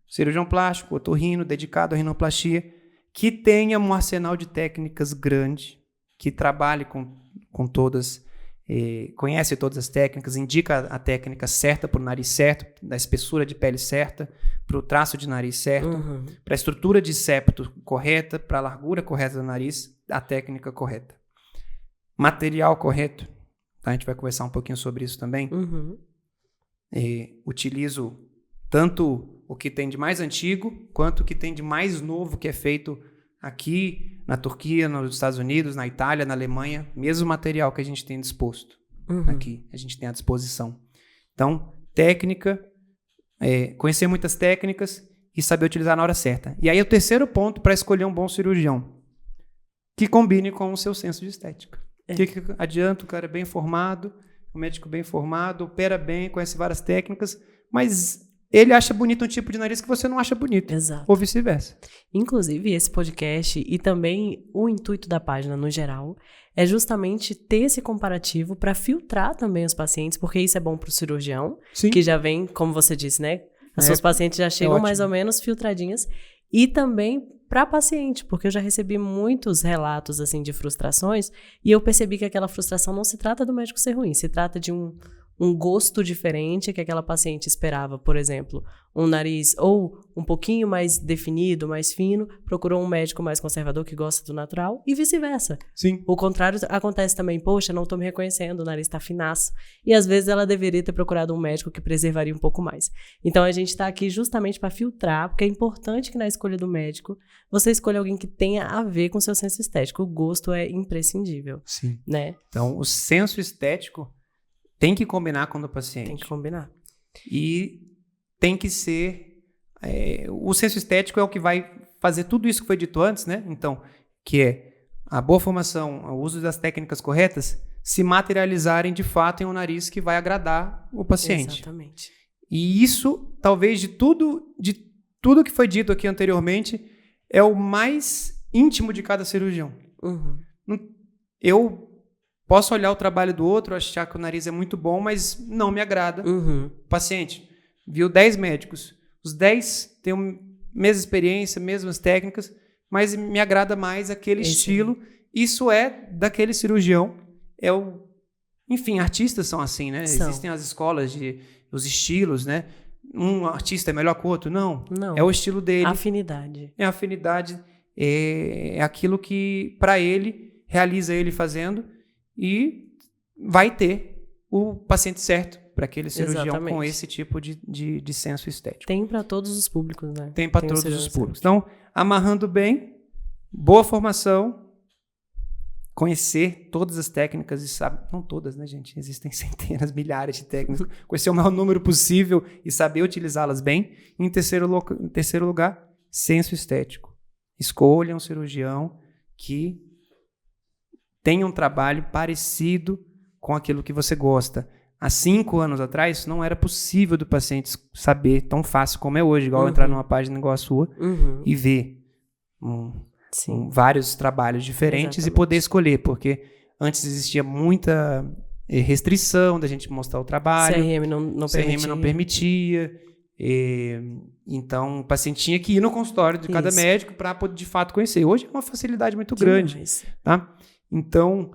[SPEAKER 2] cirurgião plástico, otorrino, dedicado à rinoplastia, que tenha um arsenal de técnicas grande, que trabalhe com todas... conhece todas as técnicas, indica a técnica certa para o nariz certo, da espessura de pele certa, para o traço de nariz certo, para a estrutura de septo correta, para a largura correta do nariz, a técnica correta. Material correto, tá? A gente vai conversar um pouquinho sobre isso também. Utilizo tanto o que tem de mais antigo, quanto o que tem de mais novo, que é feito aqui na Turquia, nos Estados Unidos, na Itália, na Alemanha, mesmo material que a gente tem disposto aqui, a gente tem à disposição. Então, técnica, conhecer muitas técnicas e saber utilizar na hora certa. E aí o terceiro ponto para escolher um bom cirurgião, que combine com o seu senso de estética. Que adianta o cara bem formado, o médico bem formado, opera bem, conhece várias técnicas, mas... ele acha bonito um tipo de nariz que você não acha bonito.
[SPEAKER 1] Exato.
[SPEAKER 2] Ou vice-versa.
[SPEAKER 1] Inclusive, esse podcast e também o intuito da página no geral é justamente ter esse comparativo para filtrar também os pacientes, porque isso é bom para o cirurgião, que já vem, como você disse, né? As suas pacientes já chegam mais ou menos filtradinhas. E também para paciente, porque eu já recebi muitos relatos assim de frustrações e eu percebi que aquela frustração não se trata do médico ser ruim, se trata de um um gosto diferente que aquela paciente esperava, por exemplo, um nariz ou um pouquinho mais definido, mais fino, procurou um médico mais conservador que gosta do natural e vice-versa.
[SPEAKER 2] Sim.
[SPEAKER 1] O contrário acontece também, poxa, não tô me reconhecendo, o nariz tá finaço. E às vezes ela deveria ter procurado um médico que preservaria um pouco mais. Então a gente tá aqui justamente para filtrar, porque é importante que na escolha do médico você escolha alguém que tenha a ver com seu senso estético. O gosto é imprescindível.
[SPEAKER 2] Sim.
[SPEAKER 1] Né?
[SPEAKER 2] Então, o senso estético tem que combinar com o do paciente.
[SPEAKER 1] Tem que combinar.
[SPEAKER 2] E tem que ser... o senso estético é o que vai fazer tudo isso que foi dito antes, né? Então, que é a boa formação, o uso das técnicas corretas, se materializarem de fato em um nariz que vai agradar o paciente.
[SPEAKER 1] Exatamente.
[SPEAKER 2] E isso, talvez, de tudo que foi dito aqui anteriormente, é o mais íntimo de cada cirurgião.
[SPEAKER 1] Uhum.
[SPEAKER 2] Eu posso olhar o trabalho do outro, achar que o nariz é muito bom, mas não me agrada.
[SPEAKER 1] Uhum.
[SPEAKER 2] O paciente viu 10 médicos. Os 10 têm a mesma experiência, mesmas técnicas, mas me agrada mais aquele estilo. Isso é daquele cirurgião. Enfim, artistas são assim, né? Existem as escolas, os estilos, né? Um artista é melhor que o outro? Não. É o estilo dele.
[SPEAKER 1] Afinidade.
[SPEAKER 2] É a afinidade. É aquilo que, para ele, realiza ele fazendo e vai ter o paciente certo para aquele cirurgião. Exatamente. Com esse tipo de senso estético.
[SPEAKER 1] Tem para todos os públicos, né?
[SPEAKER 2] Tem para todos os públicos. Então, amarrando bem, boa formação, conhecer todas as técnicas e saber... Não todas, né, gente? Existem centenas, milhares de técnicas. Conhecer o maior número possível e saber utilizá-las bem. Em terceiro lugar, senso estético. Escolha um cirurgião que tenha um trabalho parecido com aquilo que você gosta. Há 5 anos atrás, não era possível do paciente saber tão fácil como é hoje, igual entrar numa página igual a sua e ver vários trabalhos diferentes. Exatamente. E poder escolher, porque antes existia muita restrição da gente mostrar o trabalho.
[SPEAKER 1] CRM
[SPEAKER 2] não permitia. Então, o paciente tinha que ir no consultório de cada médico para poder, de fato, conhecer. Hoje é uma facilidade muito grande. Tá? Então,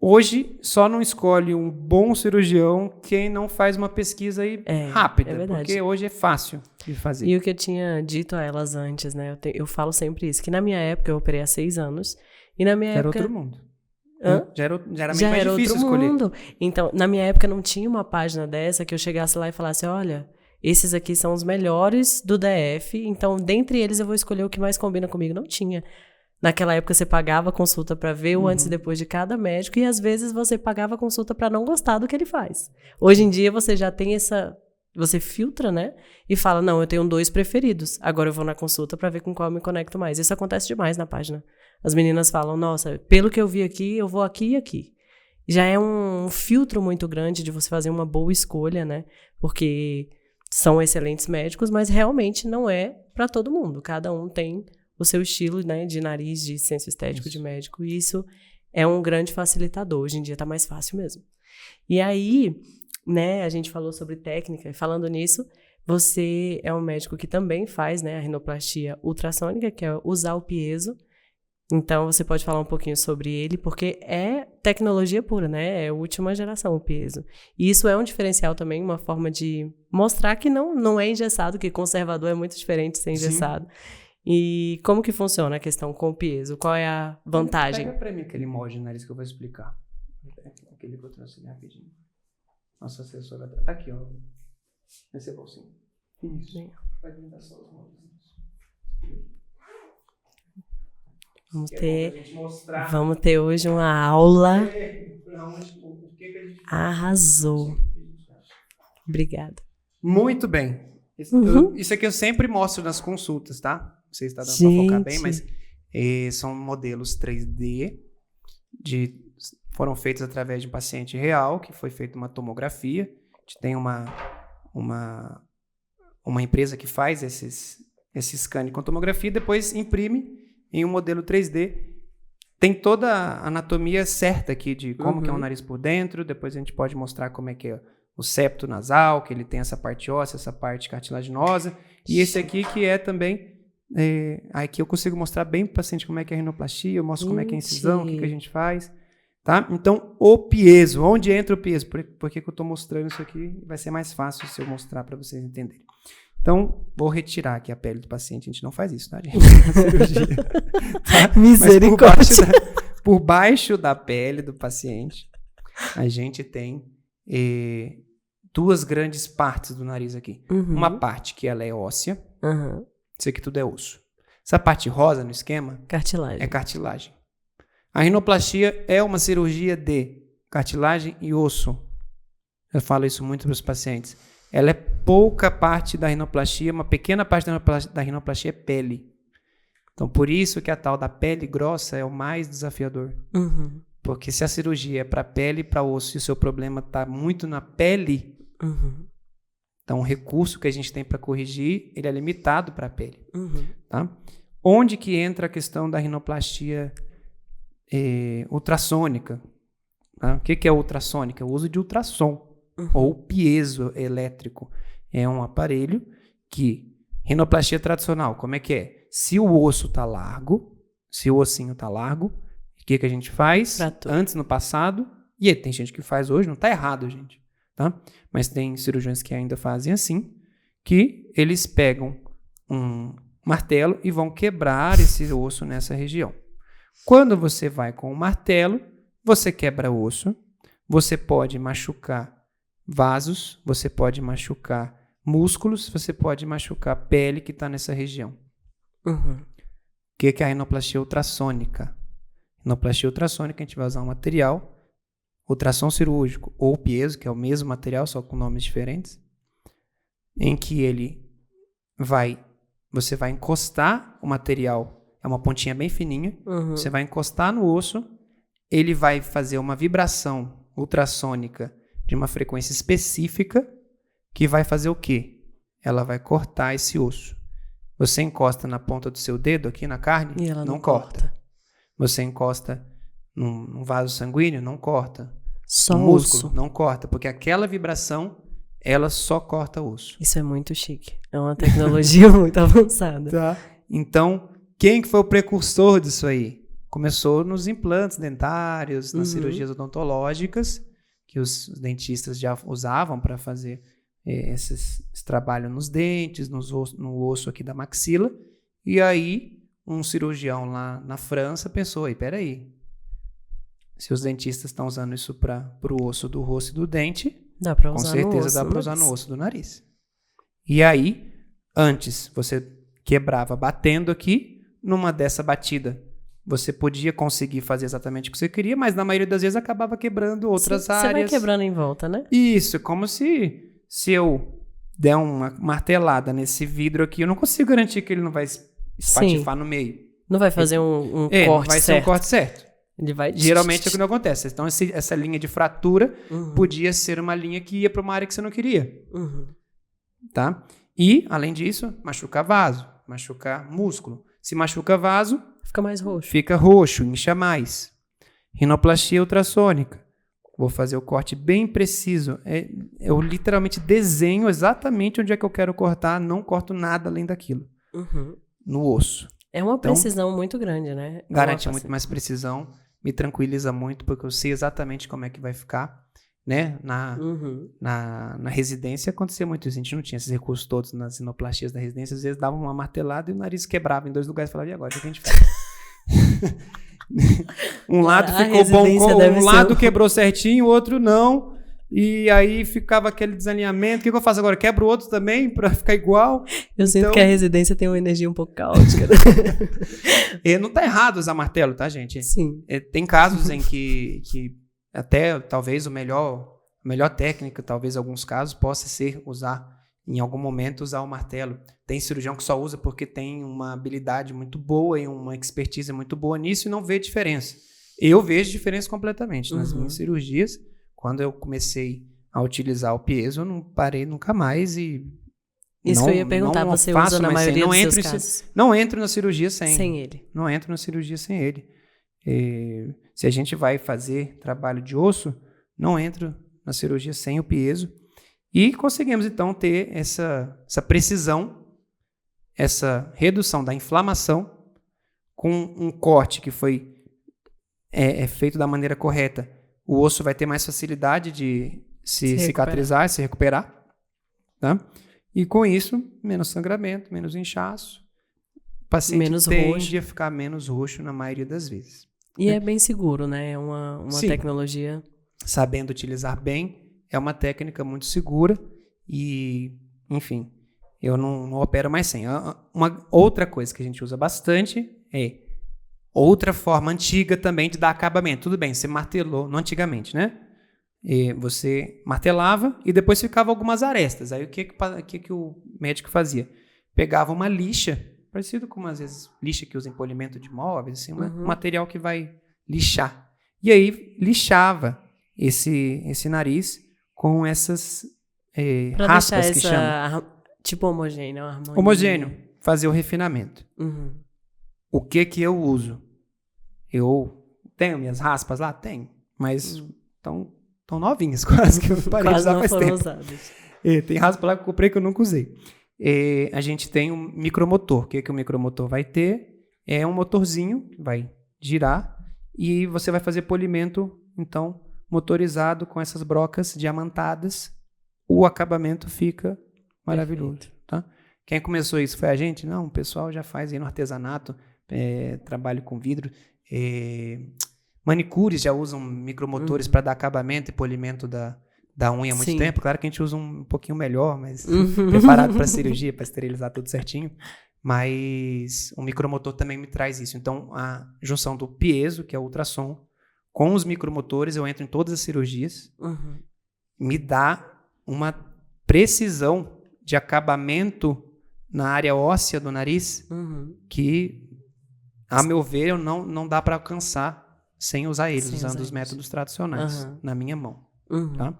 [SPEAKER 2] hoje só não escolhe um bom cirurgião quem não faz uma pesquisa aí rápida, porque hoje é fácil de fazer.
[SPEAKER 1] E o que eu tinha dito a elas antes, né? Eu falo sempre isso, que na minha época eu operei há 6 anos, e na minha época...
[SPEAKER 2] Era outro mundo.
[SPEAKER 1] Hã?
[SPEAKER 2] Já era mais difícil escolher. Mundo.
[SPEAKER 1] Então, na minha época não tinha uma página dessa que eu chegasse lá e falasse, olha, esses aqui são os melhores do DF, então dentre eles eu vou escolher o que mais combina comigo. Não tinha. Naquela época você pagava a consulta para ver o antes e depois de cada médico, e às vezes você pagava a consulta para não gostar do que ele faz. Hoje em dia você já tem você filtra, né? E fala, não, eu tenho 2 preferidos. Agora eu vou na consulta para ver com qual eu me conecto mais. Isso acontece demais na página. As meninas falam, nossa, pelo que eu vi aqui, eu vou aqui e aqui. Já é um filtro muito grande de você fazer uma boa escolha, né? Porque são excelentes médicos, mas realmente não é para todo mundo. Cada um tem o seu estilo, né, de nariz, de senso estético de médico, e isso é um grande facilitador. Hoje em dia tá mais fácil mesmo. E aí, né, a gente falou sobre técnica, e falando nisso, você é um médico que também faz, né, a rinoplastia ultrassônica, que é usar o piezo. Então, você pode falar um pouquinho sobre ele, porque é tecnologia pura, né, é a última geração o piezo. E isso é um diferencial também, uma forma de mostrar que não é engessado, que conservador é muito diferente de ser engessado. Sim. E como que funciona a questão com o piezo? Qual é a vantagem?
[SPEAKER 2] Pega pra mim aquele molde de nariz que eu vou explicar. Aquele que eu trouxe ali rapidinho. Nossa assessora tá aqui, ó. Nesse bolsinho. Isso. Vai me dar só os moldes.
[SPEAKER 1] Vamos ter hoje uma aula. Arrasou. Obrigada.
[SPEAKER 2] Muito bem. Isso aqui eu sempre mostro nas consultas, tá? Você está dando para focar bem, mas são modelos 3D foram feitos através de um paciente real, que foi feita uma tomografia. A gente tem uma empresa que faz esse scan com tomografia, depois imprime em um modelo 3D. Tem toda a anatomia certa aqui de como que é o nariz por dentro. Depois a gente pode mostrar como é que é o septo nasal, que ele tem essa parte óssea, essa parte cartilaginosa. E esse aqui que é também... aqui eu consigo mostrar bem para o paciente como é que é a rinoplastia, eu mostro como é que é a incisão, o que a gente faz. Tá? Então, o piezo. Onde entra o piezo? Por que eu estou mostrando isso aqui? Vai ser mais fácil se eu mostrar para vocês entenderem. Então, vou retirar aqui a pele do paciente. A gente não faz isso, tá, gente? Na cirurgia. Tá?
[SPEAKER 1] Misericórdia.
[SPEAKER 2] Por baixo da pele do paciente, a gente tem duas grandes partes do nariz aqui. Uma parte que ela é óssea. Isso aqui tudo é osso. Essa parte rosa no esquema
[SPEAKER 1] cartilagem.
[SPEAKER 2] É cartilagem. A rinoplastia é uma cirurgia de cartilagem e osso. Eu falo isso muito para os pacientes. Ela é pouca parte da rinoplastia, uma pequena parte da rinoplastia é pele. Então, por isso que a tal da pele grossa é o mais desafiador. Porque se a cirurgia é para pele e para osso e o seu problema está muito na pele, então o recurso que a gente tem para corrigir, ele é limitado para a pele. Tá? Onde que entra a questão da rinoplastia ultrassônica? Tá? O que é ultrassônica? O uso de ultrassom. Ou piezo elétrico. É um aparelho que, rinoplastia tradicional, como é que é? Se o osso está largo, se o ossinho está largo, o que a gente faz?
[SPEAKER 1] Fratura.
[SPEAKER 2] Antes, no passado, e tem gente que faz hoje, não está errado, gente, tá? Mas tem cirurgiões que ainda fazem assim, que eles pegam um martelo e vão quebrar esse osso nessa região. Quando você vai com o martelo, você quebra o osso, você pode machucar vasos, você pode machucar músculos, você pode machucar a pele que está nessa região. O que é a rinoplastia ultrassônica? Rinoplastia ultrassônica, a gente vai usar um material, ultrassom cirúrgico ou piezo, que é o mesmo material, só com nomes diferentes, em que você vai encostar o material, é uma pontinha bem fininha, você vai encostar no osso, ele vai fazer uma vibração ultrassônica de uma frequência específica que vai fazer o quê? Ela vai cortar esse osso. Você encosta na ponta do seu dedo aqui na carne,
[SPEAKER 1] e ela
[SPEAKER 2] não corta. Você encosta num vaso sanguíneo, não corta.
[SPEAKER 1] Só
[SPEAKER 2] no músculo,
[SPEAKER 1] osso.
[SPEAKER 2] não corta, porque aquela vibração, ela só corta o osso.
[SPEAKER 1] Isso é muito chique. É uma tecnologia muito avançada.
[SPEAKER 2] Tá. Então, quem que foi o precursor disso aí? Começou nos implantes dentários, nas cirurgias odontológicas, que os dentistas já usavam para fazer esse trabalho nos dentes, no osso aqui da maxila. E aí, um cirurgião lá na França pensou, peraí, se os dentistas estão usando isso para o osso do rosto e do dente,
[SPEAKER 1] dá pra
[SPEAKER 2] com
[SPEAKER 1] usar
[SPEAKER 2] certeza dá para usar no osso do nariz. E aí, antes, você quebrava batendo aqui, numa dessa batida, você podia conseguir fazer exatamente o que você queria, mas na maioria das vezes acabava quebrando outras áreas.
[SPEAKER 1] Você vai quebrando em volta, né?
[SPEAKER 2] Isso, como se eu der uma martelada nesse vidro aqui, eu não consigo garantir que ele não vai espatifar no meio.
[SPEAKER 1] Não vai fazer um corte
[SPEAKER 2] não vai
[SPEAKER 1] certo.
[SPEAKER 2] ser um corte certo.
[SPEAKER 1] Ele vai...
[SPEAKER 2] Geralmente é o que não acontece. Então, essa linha de fratura podia ser uma linha que ia para uma área que você não queria. Tá? E, além disso, machucar vaso, machucar músculo. Se machuca vaso,
[SPEAKER 1] fica mais roxo.
[SPEAKER 2] Fica roxo, incha mais. Rinoplastia ultrassônica. Vou fazer o corte bem preciso. Eu literalmente desenho exatamente onde é que eu quero cortar, não corto nada além daquilo. No osso.
[SPEAKER 1] É uma precisão muito grande, né?
[SPEAKER 2] Garante muito mais precisão, me tranquiliza muito, porque eu sei exatamente como é que vai ficar. Né? Na residência acontecia muito isso. A gente não tinha esses recursos todos nas rinoplastias da residência. Às vezes dava uma martelada e o nariz quebrava em 2 lugares. E falava, e agora? O que a gente faz? Um lado ficou bom, um lado quebrou certinho, o outro não. E aí ficava aquele desalinhamento. O que eu faço agora? Quebro o outro também para ficar igual?
[SPEAKER 1] Eu sinto que a residência tem uma energia um pouco caótica.
[SPEAKER 2] Não tá errado usar martelo, tá, gente?
[SPEAKER 1] Sim.
[SPEAKER 2] Tem casos em que até talvez a melhor técnica, talvez em alguns casos, possa ser em algum momento, usar o martelo. Tem cirurgião que só usa porque tem uma habilidade muito boa e uma expertise muito boa nisso e não vê diferença. Eu vejo diferença completamente. Nas minhas cirurgias, quando eu comecei a utilizar o piezo, eu não parei nunca mais e...
[SPEAKER 1] Isso que eu ia perguntar, você usa na maioria dos seus casos?
[SPEAKER 2] Não entro na cirurgia
[SPEAKER 1] sem ele.
[SPEAKER 2] Não entro na cirurgia sem ele. Se a gente vai fazer trabalho de osso, não entro na cirurgia sem o piezo. E conseguimos, então, ter essa precisão, essa redução da inflamação com um corte que foi é feito da maneira correta, o osso vai ter mais facilidade de se cicatrizar, se recuperar, tá? E com isso, menos sangramento, menos inchaço, o paciente
[SPEAKER 1] menos
[SPEAKER 2] tende
[SPEAKER 1] roxo.
[SPEAKER 2] a ficar menos roxo na maioria das vezes.
[SPEAKER 1] E é bem seguro, né? É uma
[SPEAKER 2] Sim.
[SPEAKER 1] tecnologia...
[SPEAKER 2] Sabendo utilizar bem, é uma técnica muito segura e, enfim, eu não opero mais sem. Uma outra coisa que a gente usa bastante é outra forma antiga também de dar acabamento. Tudo bem, você martelou, não antigamente, né? E você martelava e depois ficava algumas arestas. Aí o que o médico fazia? Pegava uma lixa, parecido com, às vezes, lixa que usa em polimento de móveis, assim, um material que vai lixar. E aí lixava esse nariz com essas raspas que chamam.
[SPEAKER 1] Tipo homogêneo.
[SPEAKER 2] Homogêneo, fazer o refinamento.
[SPEAKER 1] Uhum.
[SPEAKER 2] O que eu uso? Eu tenho minhas raspas lá? Tenho, mas estão novinhas quase, que eu parei de usar faz tempo.
[SPEAKER 1] Usadas.
[SPEAKER 2] Tem raspa lá que eu comprei que eu nunca usei. A gente tem um micromotor. O que o micromotor vai ter? É um motorzinho que vai girar e você vai fazer polimento, então, motorizado com essas brocas diamantadas. O acabamento fica maravilhoso. Tá? Quem começou isso foi a gente? Não, o pessoal já faz aí no artesanato, trabalho com vidro. Manicures já usam micromotores para dar acabamento e polimento da unha há muito tempo. Claro que a gente usa um pouquinho melhor, mas preparado para cirurgia, para esterilizar tudo certinho. Mas o micromotor também me traz isso. Então, a junção do piezo, que é o ultrassom, com os micromotores, eu entro em todas as cirurgias, me dá uma precisão de acabamento na área óssea do nariz que, a meu ver, não dá para alcançar sem usar eles, usando os métodos tradicionais na minha mão. Tá?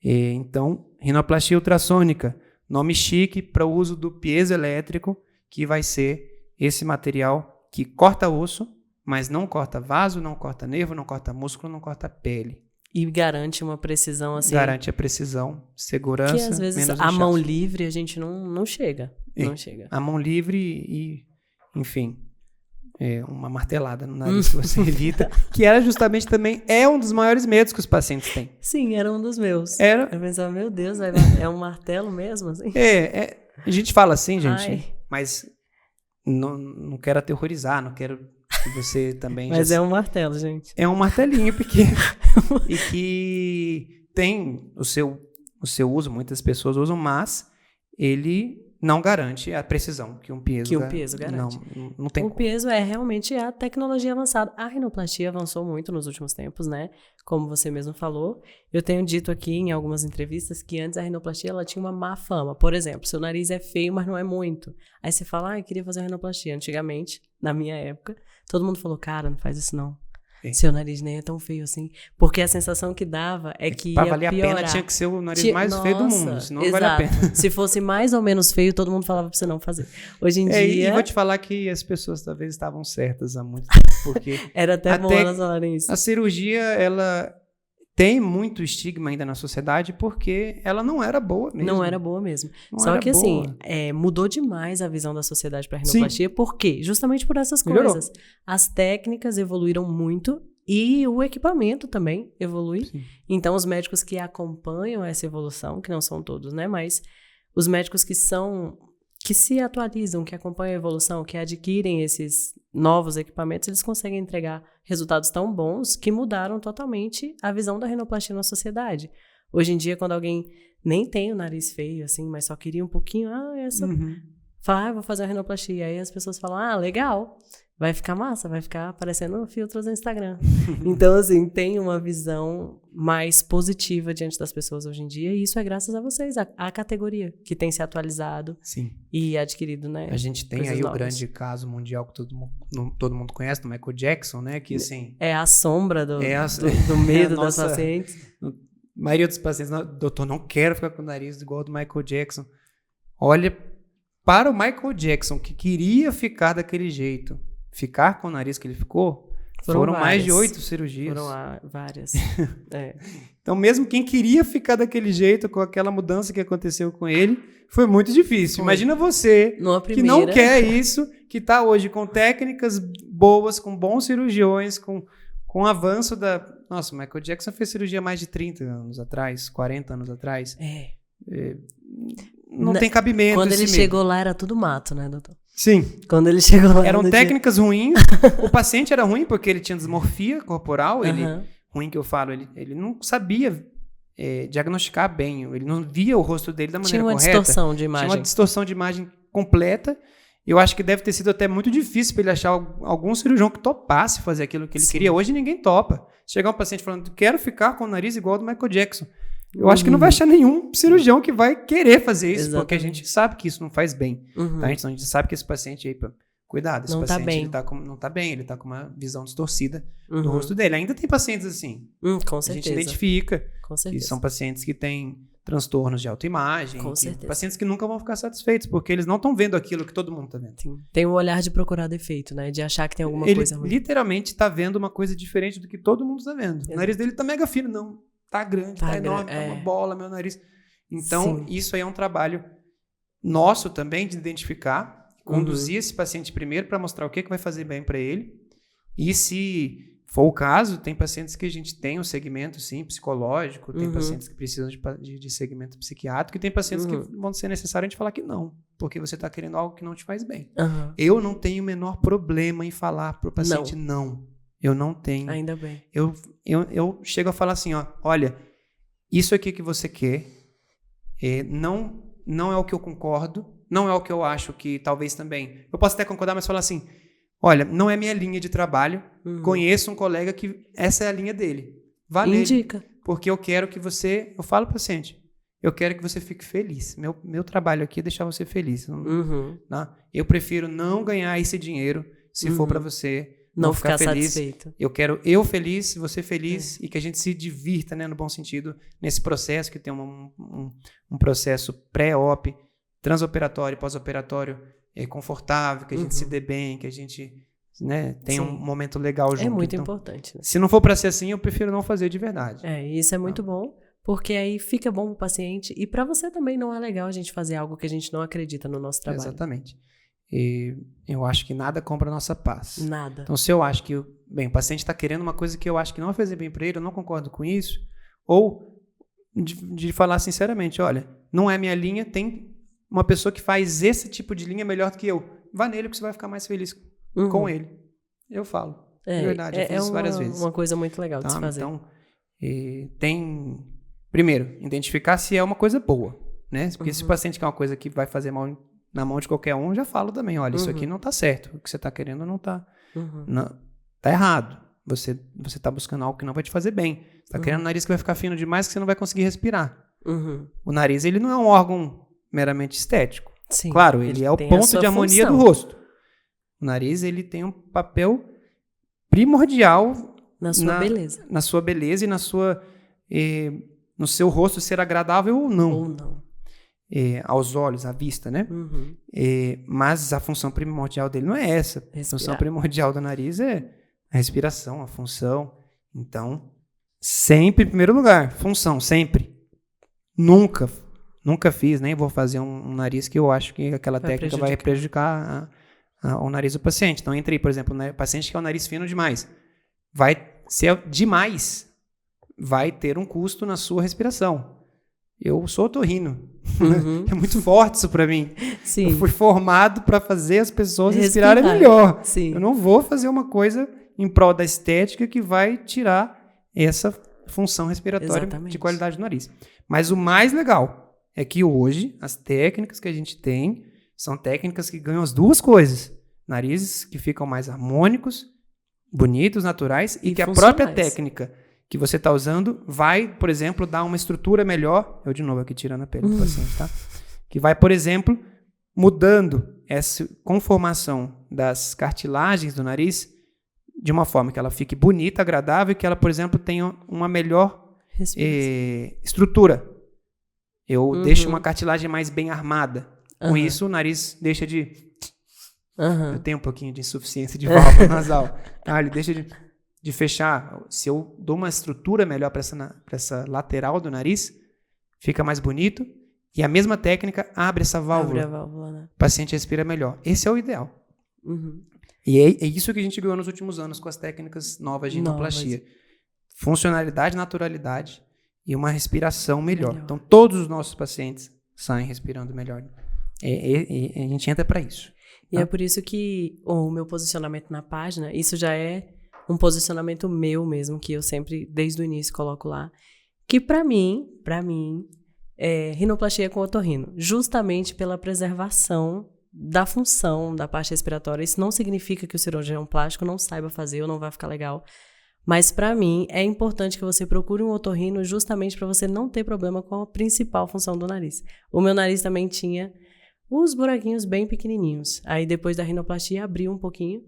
[SPEAKER 2] Então, rinoplastia ultrassônica, nome chique para o uso do piezoelétrico, que vai ser esse material que corta osso, mas não corta vaso, não corta nervo, não corta músculo, não corta pele.
[SPEAKER 1] E garante uma precisão assim.
[SPEAKER 2] Garante a precisão, segurança,
[SPEAKER 1] que às vezes
[SPEAKER 2] menos
[SPEAKER 1] a
[SPEAKER 2] inchaço.
[SPEAKER 1] mão livre a gente não chega. Não chega.
[SPEAKER 2] A mão livre e, enfim, uma martelada no nariz que você evita, que era justamente também um dos maiores medos que os pacientes têm.
[SPEAKER 1] Sim, era um dos meus.
[SPEAKER 2] Eu
[SPEAKER 1] pensava, meu Deus, é um martelo mesmo? Assim?
[SPEAKER 2] A gente fala assim, gente,
[SPEAKER 1] Ai.
[SPEAKER 2] mas não quero aterrorizar, não quero que você também...
[SPEAKER 1] Mas é um martelo, gente.
[SPEAKER 2] É um martelinho pequeno e que tem o seu uso, muitas pessoas usam, mas ele não garante a precisão que um piezo garante. Não tem
[SPEAKER 1] o
[SPEAKER 2] como.
[SPEAKER 1] piezo é realmente a tecnologia avançada. A rinoplastia avançou muito nos últimos tempos, né? Como você mesmo falou. Eu tenho dito aqui em algumas entrevistas que antes a rinoplastia ela tinha uma má fama. Por exemplo, seu nariz é feio, mas não é muito. Aí você fala, eu queria fazer uma rinoplastia. Antigamente, na minha época, todo mundo falou, cara, não faz isso não. Seu nariz nem é tão feio assim. Porque a sensação que dava é que ia
[SPEAKER 2] valer
[SPEAKER 1] piorar.
[SPEAKER 2] a pena, tinha que ser o nariz mais feio do mundo, senão não vale a pena.
[SPEAKER 1] Se fosse mais ou menos feio, todo mundo falava pra você não fazer. Hoje em dia...
[SPEAKER 2] E vou te falar que as pessoas talvez estavam certas há muito tempo, porque...
[SPEAKER 1] Era até bom elas falarem isso.
[SPEAKER 2] A cirurgia, ela tem muito estigma ainda na sociedade porque ela não era boa mesmo.
[SPEAKER 1] Não era boa mesmo. Só que assim, mudou demais a visão da sociedade para a rinoplastia. Por quê? Justamente por essas coisas. As técnicas evoluíram muito e o equipamento também evolui. Sim. Então, os médicos que acompanham essa evolução, que não são todos, né? Mas os médicos que se atualizam, que acompanham a evolução, que adquirem esses novos equipamentos, eles conseguem entregar resultados tão bons que mudaram totalmente a visão da rinoplastia na sociedade. Hoje em dia, quando alguém nem tem o nariz feio, assim, mas só queria um pouquinho, fala, vou fazer uma rinoplastia. Aí as pessoas falam, legal, vai ficar massa, vai ficar aparecendo filtros no Instagram. Então, assim, tem uma visão mais positiva diante das pessoas hoje em dia, e isso é graças a vocês, a categoria que tem se atualizado.
[SPEAKER 2] Sim.
[SPEAKER 1] E adquirido, né?
[SPEAKER 2] A gente tem aí o grande caso mundial que todo mundo conhece, do Michael Jackson, né? Que, assim...
[SPEAKER 1] É a sombra do medo das pacientes.
[SPEAKER 2] A maioria dos pacientes, doutor, não quero ficar com o nariz igual ao do Michael Jackson. Olha, para o Michael Jackson, que queria ficar daquele jeito, ficar com o nariz que ele ficou, foram mais de 8 cirurgias.
[SPEAKER 1] Foram várias.
[SPEAKER 2] Então, mesmo quem queria ficar daquele jeito, com aquela mudança que aconteceu com ele, foi muito difícil. Imagina você, que não quer isso, que está hoje com técnicas boas, com bons cirurgiões, com com o avanço da... Nossa, o Michael Jackson fez cirurgia há mais de 30 anos atrás, 40 anos atrás. Não tem cabimento.
[SPEAKER 1] Quando ele chegou lá, era tudo mato, né, doutor?
[SPEAKER 2] Sim.
[SPEAKER 1] Quando ele chegou lá...
[SPEAKER 2] Eram técnicas ruins. O paciente era ruim porque ele tinha dismorfia corporal. Ruim que eu falo, ele não sabia diagnosticar bem. Ele não via o rosto dele da maneira correta.
[SPEAKER 1] Tinha uma distorção de imagem.
[SPEAKER 2] Tinha uma distorção de imagem completa. Eu acho que deve ter sido até muito difícil para ele achar algum cirurgião que topasse fazer aquilo que ele queria. Hoje ninguém topa. Chegar um paciente falando, quero ficar com o nariz igual ao do Michael Jackson. Eu acho que não vai achar nenhum cirurgião que vai querer fazer isso, porque a gente sabe que isso não faz bem. Tá? Então a gente sabe que esse paciente aí, cuidado, esse paciente não tá bem, ele tá com uma visão distorcida do rosto dele. Ainda tem pacientes assim.
[SPEAKER 1] Com certeza.
[SPEAKER 2] A gente identifica
[SPEAKER 1] com certeza.
[SPEAKER 2] que são pacientes que têm transtornos de autoimagem.
[SPEAKER 1] Com certeza.
[SPEAKER 2] Pacientes que nunca vão ficar satisfeitos, porque eles não estão vendo aquilo que todo mundo tá vendo.
[SPEAKER 1] Sim. Tem um olhar de procurar defeito, né? De achar que tem alguma coisa ruim.
[SPEAKER 2] Ele literalmente tá vendo uma coisa diferente do que todo mundo tá vendo. O nariz dele tá mega fino, não. Tá grande, tá enorme, tá uma bola, meu nariz. Então, isso aí é um trabalho nosso também de identificar, conduzir esse paciente primeiro para mostrar o que vai fazer bem para ele. E se for o caso, tem pacientes que a gente tem um segmento, sim, psicológico, tem pacientes que precisam de segmento psiquiátrico e tem pacientes que vão ser necessário a gente falar que não, porque você está querendo algo que não te faz bem. Eu não tenho o menor problema em falar para o paciente não. Eu não tenho.
[SPEAKER 1] Ainda bem.
[SPEAKER 2] Eu chego a falar assim, olha, isso aqui que você quer não é o que eu concordo, não é o que eu acho que talvez também... Eu posso até concordar, mas falar assim, olha, não é minha linha de trabalho, conheço um colega que essa é a linha dele. Vá nele.
[SPEAKER 1] Indica.
[SPEAKER 2] Porque eu quero que você... Eu falo para o paciente, eu quero que você fique feliz. Meu trabalho aqui é deixar você feliz. Não? Eu prefiro não ganhar esse dinheiro se for para você... Não ficar feliz. Satisfeito. Eu quero eu feliz, você feliz e que a gente se divirta, né, no bom sentido, nesse processo que tem um processo pré-op, transoperatório, pós-operatório confortável, que a gente se dê bem, que a gente tenha um momento legal junto.
[SPEAKER 1] É muito importante. Né?
[SPEAKER 2] Se não for para ser assim, eu prefiro não fazer de verdade.
[SPEAKER 1] E isso é muito bom, porque aí fica bom para o paciente e para você também não é legal a gente fazer algo que a gente não acredita no nosso trabalho.
[SPEAKER 2] Exatamente. E eu acho que nada compra a nossa paz.
[SPEAKER 1] Nada.
[SPEAKER 2] Então, se eu acho que o paciente está querendo uma coisa que eu acho que não vai fazer bem para ele, eu não concordo com isso, ou de falar sinceramente, olha, não é minha linha, tem uma pessoa que faz esse tipo de linha melhor do que eu. Vá nele que você vai ficar mais feliz com ele. Eu falo. De verdade, eu fiz isso várias vezes.
[SPEAKER 1] É uma coisa muito legal de se fazer.
[SPEAKER 2] Então, primeiro, identificar se é uma coisa boa, né? Porque se o paciente quer uma coisa que vai fazer mal na mão de qualquer um, já falo também, olha, isso aqui não tá certo, o que você tá querendo não tá, tá errado, você tá buscando algo que não vai te fazer bem, você tá querendo um nariz que vai ficar fino demais que você não vai conseguir respirar. O nariz, ele não é um órgão meramente estético.
[SPEAKER 1] Sim,
[SPEAKER 2] claro, ele é o ponto de harmonia do rosto. O nariz, ele tem um papel primordial
[SPEAKER 1] na sua beleza.
[SPEAKER 2] Na sua beleza e no seu rosto ser agradável ou não.
[SPEAKER 1] Ou não.
[SPEAKER 2] Aos olhos, à vista, né? Mas a função primordial dele não é essa. Respirar. A função primordial do nariz é a respiração, a função. Então, sempre em primeiro lugar, função, sempre. Nunca fiz, nem vou fazer um nariz que eu acho que aquela técnica vai prejudicar o nariz do paciente. Então, por exemplo, o paciente que é o nariz fino demais, vai ser
[SPEAKER 1] demais,
[SPEAKER 2] vai ter um custo na sua respiração. Eu sou otorrino. É muito forte isso para mim.
[SPEAKER 1] Sim.
[SPEAKER 2] Eu fui formado para fazer as pessoas respirarem melhor.
[SPEAKER 1] Sim.
[SPEAKER 2] Eu não vou fazer uma coisa em prol da estética que vai tirar essa função respiratória de qualidade do nariz. Mas o mais legal é que hoje as técnicas que a gente tem são técnicas que ganham as duas coisas. Narizes que ficam mais harmônicos, bonitos, naturais e que a própria técnica que você está usando vai, por exemplo, dar uma estrutura melhor. Eu, de novo, aqui tirando a pele do paciente, tá? Que vai, por exemplo, mudando essa conformação das cartilagens do nariz de uma forma que ela fique bonita, agradável e que ela, por exemplo, tenha uma melhor estrutura. Eu deixo uma cartilagem mais bem armada. Com isso, o nariz deixa de... Eu tenho um pouquinho de insuficiência de válvula nasal. Ele deixa de fechar. Se eu dou uma estrutura melhor para essa lateral do nariz, fica mais bonito. E a mesma técnica abre essa válvula.
[SPEAKER 1] Abre a válvula, né?
[SPEAKER 2] O paciente respira melhor. Esse é o ideal. E é isso que a gente ganhou nos últimos anos com as técnicas novas de rinoplastia. Funcionalidade, naturalidade e uma respiração melhor. Então, todos os nossos pacientes saem respirando melhor. E a gente entra para isso.
[SPEAKER 1] E é por isso que o meu posicionamento na página, isso já é um posicionamento meu mesmo, que eu sempre, desde o início, coloco lá, que para mim, é rinoplastia com otorrino, justamente pela preservação da função da parte respiratória. Isso não significa que o cirurgião plástico não saiba fazer ou não vai ficar legal, mas para mim é importante que você procure um otorrino justamente para você não ter problema com a principal função do nariz. O meu nariz também tinha os buraquinhos bem pequenininhos. Aí depois da rinoplastia abriu um pouquinho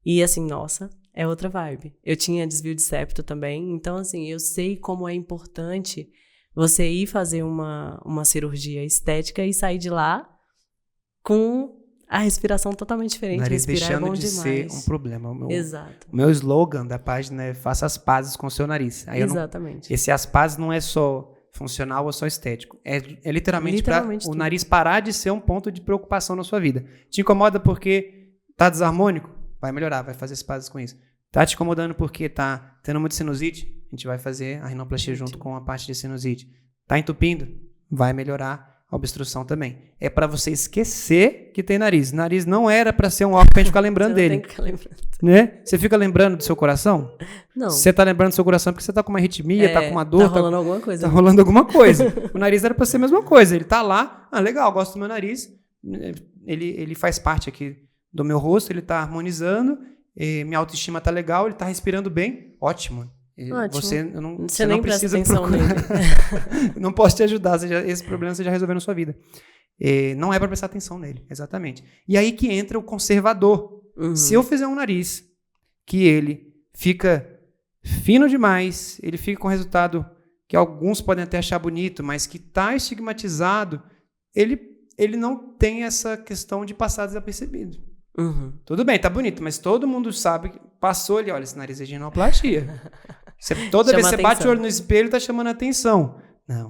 [SPEAKER 1] e assim, nossa, é outra vibe. Eu tinha desvio de septo também, então assim, eu sei como é importante você ir fazer uma cirurgia estética e sair de lá com a respiração totalmente diferente.
[SPEAKER 2] O nariz
[SPEAKER 1] respirar
[SPEAKER 2] deixando
[SPEAKER 1] é bom
[SPEAKER 2] de
[SPEAKER 1] demais.
[SPEAKER 2] ser um problema.
[SPEAKER 1] Exato.
[SPEAKER 2] O meu slogan da página é faça as pazes com o seu nariz. Aí
[SPEAKER 1] Exatamente.
[SPEAKER 2] Esse as pazes não é só funcional ou só estético. É literalmente para o nariz parar de ser um ponto de preocupação na sua vida. Te incomoda porque tá desarmônico? Vai melhorar, vai fazer as pazes com isso. Tá te incomodando porque tá tendo muita sinusite? A gente vai fazer a rinoplastia junto com a parte de sinusite. Tá entupindo? Vai melhorar a obstrução também. É para você esquecer que tem nariz. Nariz não era para ser um órgão pra gente ficar lembrando dele.
[SPEAKER 1] Tem que ficar lembrando.
[SPEAKER 2] Né? Você fica lembrando do seu coração?
[SPEAKER 1] Não.
[SPEAKER 2] Você tá lembrando do seu coração porque você tá com uma arritmia, tá com uma dor.
[SPEAKER 1] Tá rolando alguma coisa.
[SPEAKER 2] Tá rolando alguma coisa. O nariz era para ser a mesma coisa. Ele tá lá, legal, gosto do meu nariz. Ele faz parte aqui do meu rosto, ele tá harmonizando, minha autoestima tá legal, ele tá respirando bem. Ótimo. Você não precisa
[SPEAKER 1] atenção nele.
[SPEAKER 2] Não posso te ajudar, esse problema você já resolveu na sua vida. Não é para prestar atenção nele, exatamente. E aí que entra o conservador.
[SPEAKER 1] Uhum.
[SPEAKER 2] Se eu fizer um nariz que ele fica fino demais, ele fica com resultado que alguns podem até achar bonito, mas que está estigmatizado, ele não tem essa questão de passar desapercebido.
[SPEAKER 1] Uhum.
[SPEAKER 2] Tudo bem, tá bonito, mas todo mundo sabe que passou ali, olha, esse nariz é de rinoplastia. Toda vez que você bate o olho no espelho, tá chamando a atenção. Não.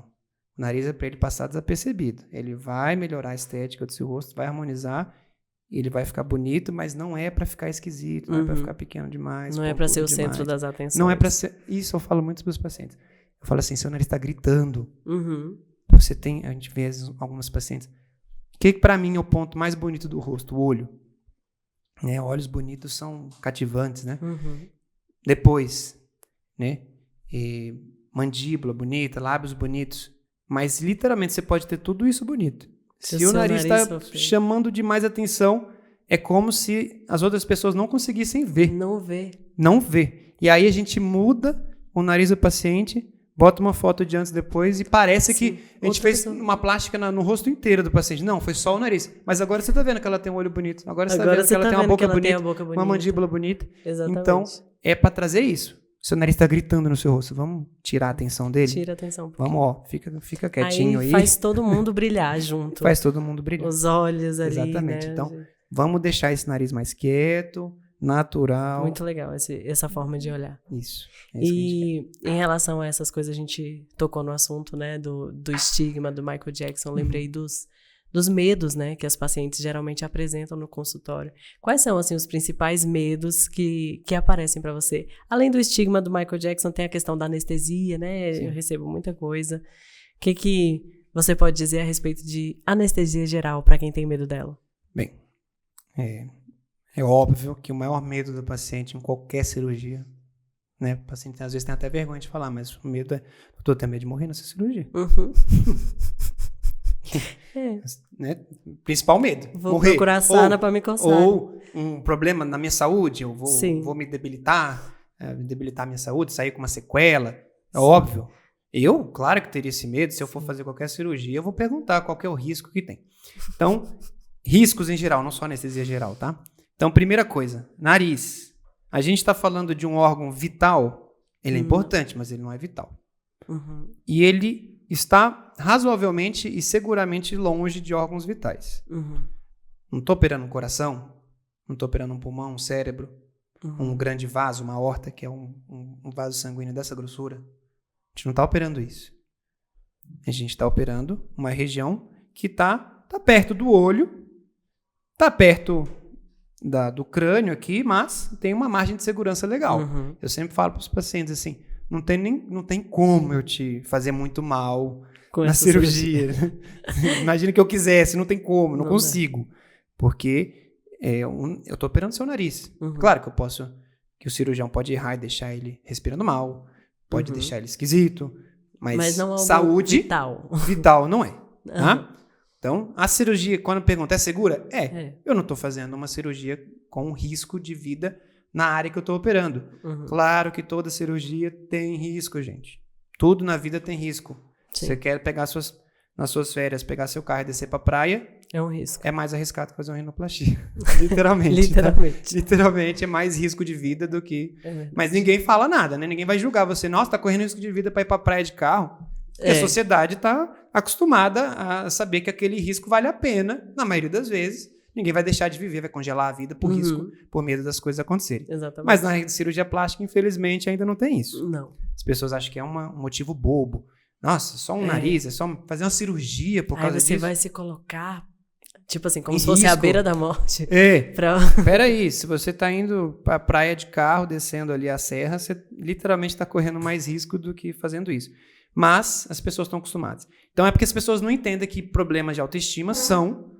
[SPEAKER 2] O nariz é para ele passar desapercebido. Ele vai melhorar a estética do seu rosto, vai harmonizar, ele vai ficar bonito, mas não é para ficar esquisito, não é para ficar pequeno demais.
[SPEAKER 1] Não é para ser o centro das atenções.
[SPEAKER 2] Não é para ser. Isso eu falo muito para os pacientes. Eu falo assim, seu nariz está gritando.
[SPEAKER 1] Uhum.
[SPEAKER 2] A gente vê algumas pacientes. O que para mim é o ponto mais bonito do rosto? O olho. Olhos bonitos são cativantes, né?
[SPEAKER 1] Uhum.
[SPEAKER 2] Depois, né? Mandíbula bonita, lábios bonitos. Mas, literalmente, você pode ter tudo isso bonito. Se o nariz está chamando demais atenção, é como se as outras pessoas não conseguissem ver. Não vê. E aí a gente muda o nariz do paciente, bota uma foto de antes e depois e parece que a gente fez uma plástica no rosto inteiro do paciente. Não, foi só o nariz. Mas agora você está vendo que ela tem um olho bonito. Agora você está vendo que ela tem uma boca bonita, uma mandíbula bonita.
[SPEAKER 1] Exatamente.
[SPEAKER 2] Então, é para trazer isso. Seu nariz está gritando no seu rosto. Vamos tirar a atenção dele?
[SPEAKER 1] Tira a atenção.
[SPEAKER 2] Vamos, fica quietinho aí.
[SPEAKER 1] Faz todo mundo brilhar junto.
[SPEAKER 2] Faz todo mundo brilhar.
[SPEAKER 1] Os olhos ali,
[SPEAKER 2] exatamente.
[SPEAKER 1] Né?
[SPEAKER 2] Então, vamos deixar esse nariz mais quieto, natural.
[SPEAKER 1] Muito legal essa forma de olhar.
[SPEAKER 2] Isso.
[SPEAKER 1] E em relação a essas coisas, a gente tocou no assunto, né, do estigma do Michael Jackson. Lembrei dos medos, né, que as pacientes geralmente apresentam no consultório. Quais são, assim, os principais medos que aparecem para você? Além do estigma do Michael Jackson, tem a questão da anestesia, né? Sim. Eu recebo muita coisa. O que você pode dizer a respeito de anestesia geral para quem tem medo dela?
[SPEAKER 2] Bem, é óbvio que o maior medo do paciente em qualquer cirurgia, né? O paciente às vezes tem até vergonha de falar, mas o medo é, doutor, tem medo de morrer nessa cirurgia.
[SPEAKER 1] Uhum.
[SPEAKER 2] Né? Principal medo.
[SPEAKER 1] Vou
[SPEAKER 2] morrer.
[SPEAKER 1] Procurar sarna para me coçar.
[SPEAKER 2] Ou um problema na minha saúde, eu vou me debilitar minha saúde, sair com uma sequela. É óbvio. Claro que teria esse medo. Se eu for fazer qualquer cirurgia, eu vou perguntar qual que é o risco que tem. Então, riscos em geral, não só anestesia geral, tá? Então, primeira coisa, nariz. A gente está falando de um órgão vital, ele é importante, mas ele não é vital.
[SPEAKER 1] Uhum.
[SPEAKER 2] E ele está razoavelmente e seguramente longe de órgãos vitais.
[SPEAKER 1] Uhum.
[SPEAKER 2] Não estou operando um coração, não estou operando um pulmão, um cérebro, um grande vaso, uma aorta, que é um vaso sanguíneo dessa grossura. A gente não está operando isso. A gente está operando uma região que está perto do olho, está perto do crânio aqui, mas tem uma margem de segurança legal.
[SPEAKER 1] Uhum.
[SPEAKER 2] Eu sempre falo para os pacientes assim, não tem como eu te fazer muito mal
[SPEAKER 1] Com
[SPEAKER 2] na
[SPEAKER 1] essa
[SPEAKER 2] cirurgia. Imagina que eu quisesse, não tem como, não consigo. Porque eu estou operando seu nariz.
[SPEAKER 1] Uhum.
[SPEAKER 2] Claro que o cirurgião pode errar e deixar ele respirando mal, pode deixar ele esquisito, mas
[SPEAKER 1] não
[SPEAKER 2] saúde vital não é. Tá?
[SPEAKER 1] Uhum.
[SPEAKER 2] Então, a cirurgia, quando pergunta, é segura? Eu não estou fazendo uma cirurgia com risco de vida na área que eu estou operando.
[SPEAKER 1] Uhum.
[SPEAKER 2] Claro que toda cirurgia tem risco, gente. Tudo na vida tem risco.
[SPEAKER 1] Sim.
[SPEAKER 2] Você quer pegar nas suas férias, pegar seu carro e descer pra praia,
[SPEAKER 1] é um risco.
[SPEAKER 2] é mais arriscado que fazer uma rinoplastia. Literalmente.
[SPEAKER 1] Literalmente.
[SPEAKER 2] Tá? Literalmente é mais risco de vida do que... Mas ninguém fala nada, né? Ninguém vai julgar você. Nossa, tá correndo risco de vida pra ir pra praia de carro. E a sociedade tá acostumada a saber que aquele risco vale a pena, na maioria das vezes. Ninguém vai deixar de viver, vai congelar a vida por risco, por medo das coisas acontecerem.
[SPEAKER 1] Exatamente.
[SPEAKER 2] Mas na cirurgia plástica, infelizmente, ainda não tem isso.
[SPEAKER 1] Não.
[SPEAKER 2] As pessoas acham que é um motivo bobo. Nossa, só um nariz, é só fazer uma cirurgia por causa disso.
[SPEAKER 1] Aí você vai se colocar, tipo assim, como se fosse à beira da morte.
[SPEAKER 2] Peraí, se você tá indo pra praia de carro, descendo ali a serra, você literalmente tá correndo mais risco do que fazendo isso. Mas as pessoas estão acostumadas. Então é porque as pessoas não entendem que problemas de autoestima são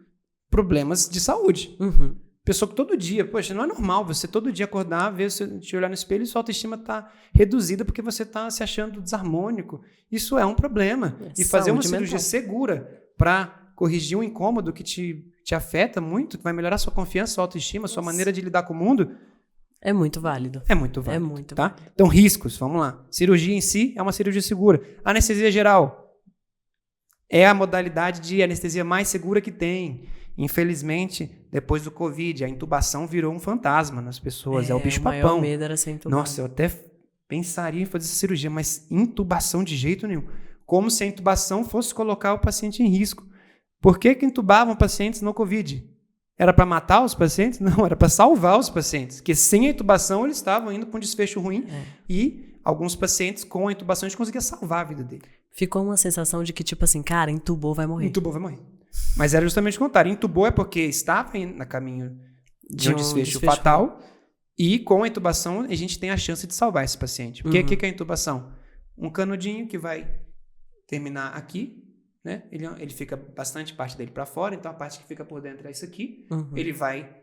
[SPEAKER 2] problemas de saúde.
[SPEAKER 1] Uhum.
[SPEAKER 2] Pessoa que todo dia, poxa, não é normal você todo dia acordar, ver, te olhar no espelho e sua autoestima tá reduzida porque você tá se achando desarmônico. Isso é um problema. E fazer uma cirurgia segura para corrigir um incômodo que te afeta muito, que vai melhorar sua confiança, sua autoestima, sua maneira de lidar com o mundo.
[SPEAKER 1] É muito válido.
[SPEAKER 2] É muito válido. Tá? Então, riscos, vamos lá. Cirurgia em si é uma cirurgia segura. Anestesia geral é a modalidade de anestesia mais segura que tem. Infelizmente, depois do Covid, a intubação virou um fantasma nas pessoas. É o bicho-papão.
[SPEAKER 1] O maior medo era ser intubado.
[SPEAKER 2] Nossa, eu até pensaria em fazer essa cirurgia, mas intubação de jeito nenhum. Como se a intubação fosse colocar o paciente em risco. Por que intubavam pacientes no Covid? Era para matar os pacientes? Não, era para salvar os pacientes. Porque sem a intubação eles estavam indo com um desfecho ruim e alguns pacientes com a intubação a gente conseguia salvar a vida dele.
[SPEAKER 1] Ficou uma sensação de que, tipo assim, cara, entubou, vai morrer.
[SPEAKER 2] Entubou, vai morrer. Mas era justamente o contrário. Intubou é porque estava no caminho de um desfecho fatal e com a intubação a gente tem a chance de salvar esse paciente. Porque o que é a intubação? Um canudinho que vai terminar aqui, né? Ele fica bastante parte dele para fora, então a parte que fica por dentro é isso aqui. Ele vai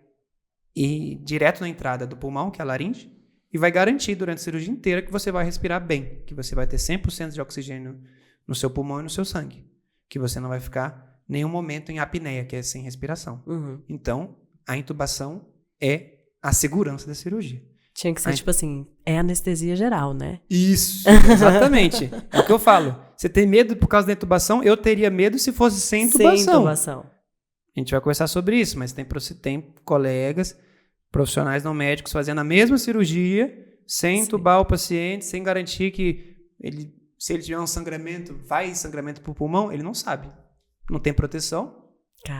[SPEAKER 2] ir direto na entrada do pulmão, que é a laringe, e vai garantir durante a cirurgia inteira que você vai respirar bem, que você vai ter 100% de oxigênio no seu pulmão e no seu sangue, que você não vai ficar nenhum momento em apneia, que é sem respiração. Então, a intubação é a segurança da cirurgia.
[SPEAKER 1] Tinha que ser, tipo assim, é anestesia geral, né?
[SPEAKER 2] Isso, exatamente. É o que eu falo. Você tem medo por causa da intubação? Eu teria medo se fosse sem intubação.
[SPEAKER 1] Sem intubação.
[SPEAKER 2] A gente vai conversar sobre isso, mas tem colegas, profissionais não médicos, fazendo a mesma cirurgia, sem intubar o paciente, sem garantir que se ele tiver um sangramento, vai sangramento para o pulmão, ele não sabe. Não tem proteção,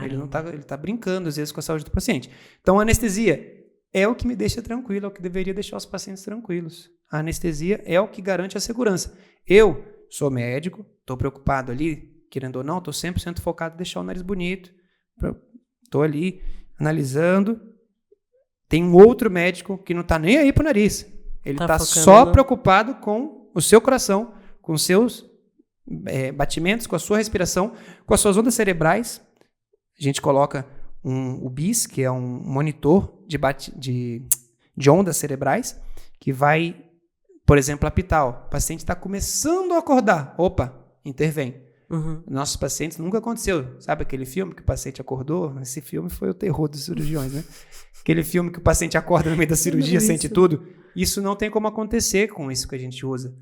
[SPEAKER 2] ele tá brincando às vezes com a saúde do paciente. Então a anestesia é o que me deixa tranquilo, é o que deveria deixar os pacientes tranquilos. A anestesia é o que garante a segurança. Eu sou médico, estou preocupado ali, querendo ou não, estou 100% focado em deixar o nariz bonito, estou ali analisando. Tem um outro médico que não está nem aí pro nariz, ele está só preocupado com o seu coração, com os seus batimentos, com a sua respiração, com as suas ondas cerebrais. A gente coloca o BIS, que é um monitor de ondas cerebrais, que vai, por exemplo, apitar. O paciente está começando a acordar. Opa, intervém. Nossos pacientes nunca aconteceu. Sabe aquele filme que o paciente acordou? Esse filme foi o terror dos cirurgiões, né? Aquele filme que o paciente acorda no meio da cirurgia, sente tudo. Isso não tem como acontecer com isso que a gente usa.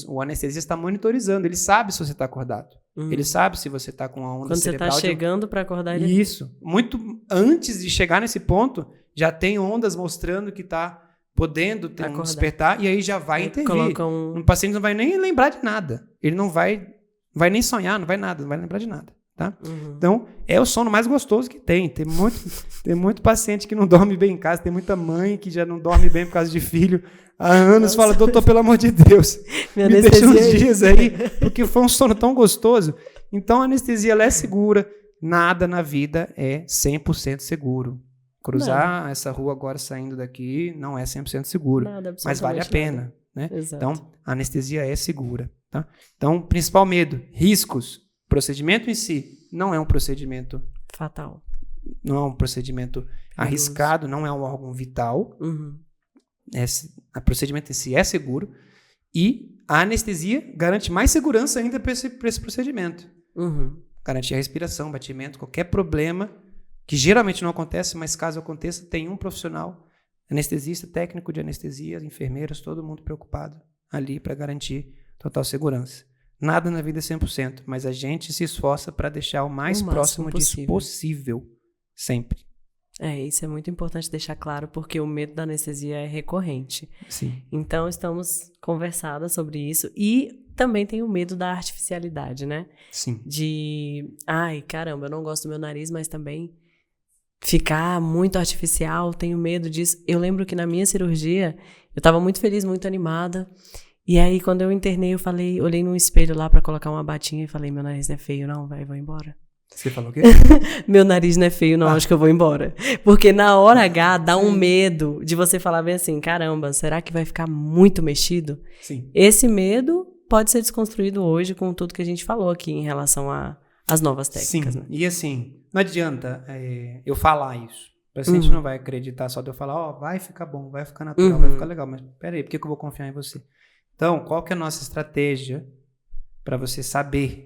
[SPEAKER 2] O anestesista está monitorizando. Ele sabe se você está acordado. Ele sabe se você está com a onda cerebral.
[SPEAKER 1] Quando você está chegando para acordar, ele...
[SPEAKER 2] Isso. Muito antes de chegar nesse ponto, já tem ondas mostrando que está podendo ter um despertar e aí já vai intervir. O paciente não vai nem lembrar de nada. Ele não vai nem sonhar, não vai nada, não vai lembrar de nada. Tá? Então, é o sono mais gostoso que tem. Tem muito paciente que não dorme bem em casa, tem muita mãe que já não dorme bem por causa de filho. Há anos fala, doutor, pelo amor de Deus, me deixa uns dias aí, porque foi um sono tão gostoso. Então, a anestesia ela é segura, nada na vida é 100% seguro. Cruzar essa rua agora saindo daqui não é 100% seguro, mas vale a pena, né? Então, a anestesia é segura, tá? Então, principal medo, riscos. Procedimento em si não é um procedimento
[SPEAKER 1] fatal.
[SPEAKER 2] Não é um procedimento arriscado, não é um órgão vital. O procedimento em si é seguro. E a anestesia garante mais segurança ainda para esse procedimento. Garantir a respiração, batimento, qualquer problema, que geralmente não acontece, mas caso aconteça, tem um profissional, anestesista, técnico de anestesia, enfermeiros, todo mundo preocupado ali para garantir total segurança. Nada na vida é 100%, mas a gente se esforça para deixar o mais próximo disso possível, sempre.
[SPEAKER 1] Isso é muito importante deixar claro, porque o medo da anestesia é recorrente.
[SPEAKER 2] Sim.
[SPEAKER 1] Então, estamos conversadas sobre isso. E também tem o medo da artificialidade, né?
[SPEAKER 2] Sim.
[SPEAKER 1] Ai, caramba, eu não gosto do meu nariz, mas também ficar muito artificial, tenho medo disso. Eu lembro que na minha cirurgia, eu estava muito feliz, muito animada. E aí, quando eu internei, olhei no espelho lá para colocar uma batinha e falei, meu nariz não é feio não, vou embora.
[SPEAKER 2] Você falou o quê?
[SPEAKER 1] Meu nariz não é feio não, acho que eu vou embora. Porque na hora H dá um medo de você falar bem assim, caramba, será que vai ficar muito mexido?
[SPEAKER 2] Sim.
[SPEAKER 1] Esse medo pode ser desconstruído hoje com tudo que a gente falou aqui em relação às novas técnicas.
[SPEAKER 2] Sim,
[SPEAKER 1] né?
[SPEAKER 2] E assim, não adianta eu falar isso. O paciente não vai acreditar só de eu falar, vai ficar bom, vai ficar natural, vai ficar legal. Mas peraí, por que eu vou confiar em você? Então, qual que é a nossa estratégia para você saber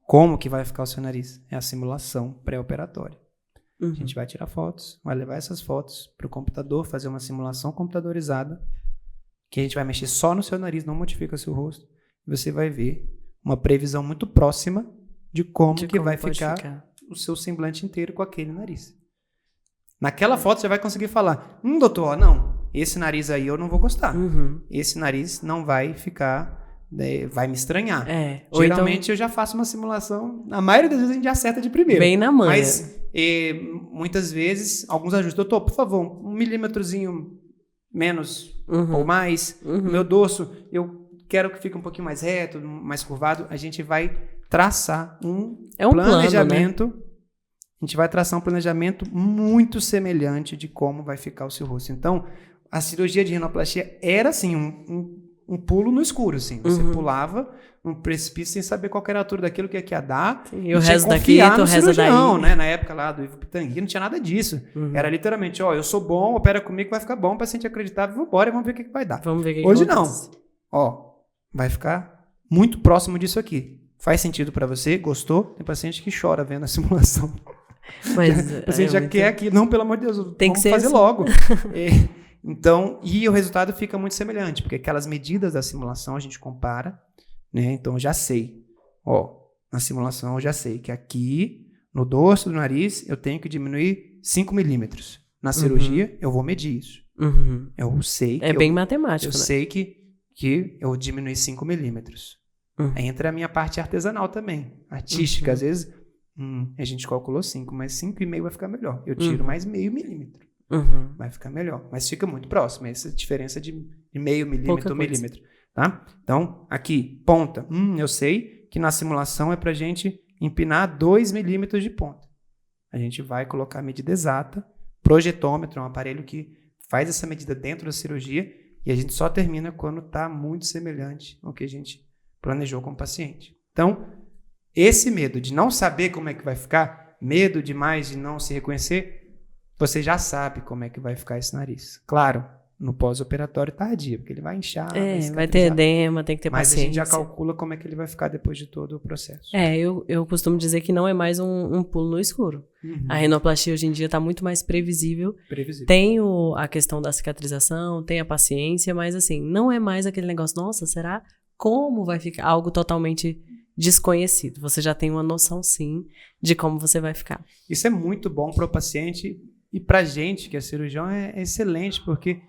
[SPEAKER 2] como que vai ficar o seu nariz? É a simulação pré-operatória. A gente vai tirar fotos, vai levar essas fotos para o computador, fazer uma simulação computadorizada, que a gente vai mexer só no seu nariz, não modifica seu rosto. E você vai ver uma previsão muito próxima de como que vai ficar o seu semblante inteiro com aquele nariz. Naquela foto você vai conseguir falar, doutor, não, esse nariz aí eu não vou gostar. Esse nariz não vai ficar... vai me estranhar. Geralmente eu já faço uma simulação, a maioria das vezes a gente já acerta de primeira.
[SPEAKER 1] Bem na manha.
[SPEAKER 2] Mas muitas vezes, alguns ajustes. Doutor, por favor, 1 milímetrozinho menos ou mais. Meu dorso, eu quero que fique um pouquinho mais reto, mais curvado. A gente vai traçar um planejamento.
[SPEAKER 1] Plano, né?
[SPEAKER 2] A gente vai traçar um planejamento muito semelhante de como vai ficar o seu rosto. Então, a cirurgia de rinoplastia era assim, um pulo no escuro, assim. Você pulava um precipício sem saber qual era a altura daquilo que ia dar.
[SPEAKER 1] Sim, e o resto daqui, o resto daí.
[SPEAKER 2] Né? Na época lá do Ivo Pitangui, não tinha nada disso. Era literalmente, eu sou bom, opera comigo, vai ficar bom, o paciente acreditava, vamos embora e vamos ver o que vai dar.
[SPEAKER 1] Vamos ver o que
[SPEAKER 2] Hoje
[SPEAKER 1] acontece.
[SPEAKER 2] não. Vai ficar muito próximo disso aqui. Faz sentido para você? Gostou? Tem paciente que chora vendo a simulação.
[SPEAKER 1] Mas,
[SPEAKER 2] o paciente já quer aqui. Não, pelo amor de Deus,
[SPEAKER 1] vamos fazer
[SPEAKER 2] assim. Logo. Então, e o resultado fica muito semelhante, porque aquelas medidas da simulação a gente compara, né? Então, eu já sei. Na simulação eu já sei que aqui, no dorso do nariz, eu tenho que diminuir 5 milímetros. Na cirurgia, eu vou medir isso. Eu sei que...
[SPEAKER 1] É bem matemático,
[SPEAKER 2] né? Eu sei que eu diminui 5 milímetros. Entra a minha parte artesanal também, artística. Às vezes, a gente calculou 5, mas 5,5 vai ficar melhor. Eu tiro mais meio milímetro. Vai ficar melhor, mas fica muito próximo. Essa diferença de meio milímetro, 1 milímetro. Tá? Então, aqui, ponta. Eu sei que na simulação é pra gente empinar 2 milímetros de ponta. A gente vai colocar a medida exata, projetômetro, um aparelho que faz essa medida dentro da cirurgia, e a gente só termina quando está muito semelhante ao que a gente planejou com o paciente. Então, esse medo de não saber como é que vai ficar, medo demais de não se reconhecer, você já sabe como é que vai ficar esse nariz. Claro, no pós-operatório tardio, porque ele vai inchar,
[SPEAKER 1] vai ter edema, tem que ter paciência.
[SPEAKER 2] Mas a gente já calcula como é que ele vai ficar depois de todo o processo.
[SPEAKER 1] Eu costumo dizer que não é mais um pulo no escuro. A rinoplastia hoje em dia está muito mais previsível. Tem a questão da cicatrização, tem a paciência, mas assim, não é mais aquele negócio, nossa, será? Como vai ficar? Algo totalmente desconhecido. Você já tem uma noção, sim, de como você vai ficar.
[SPEAKER 2] Isso é muito bom para o paciente e para a gente, que é cirurgião, é excelente, porque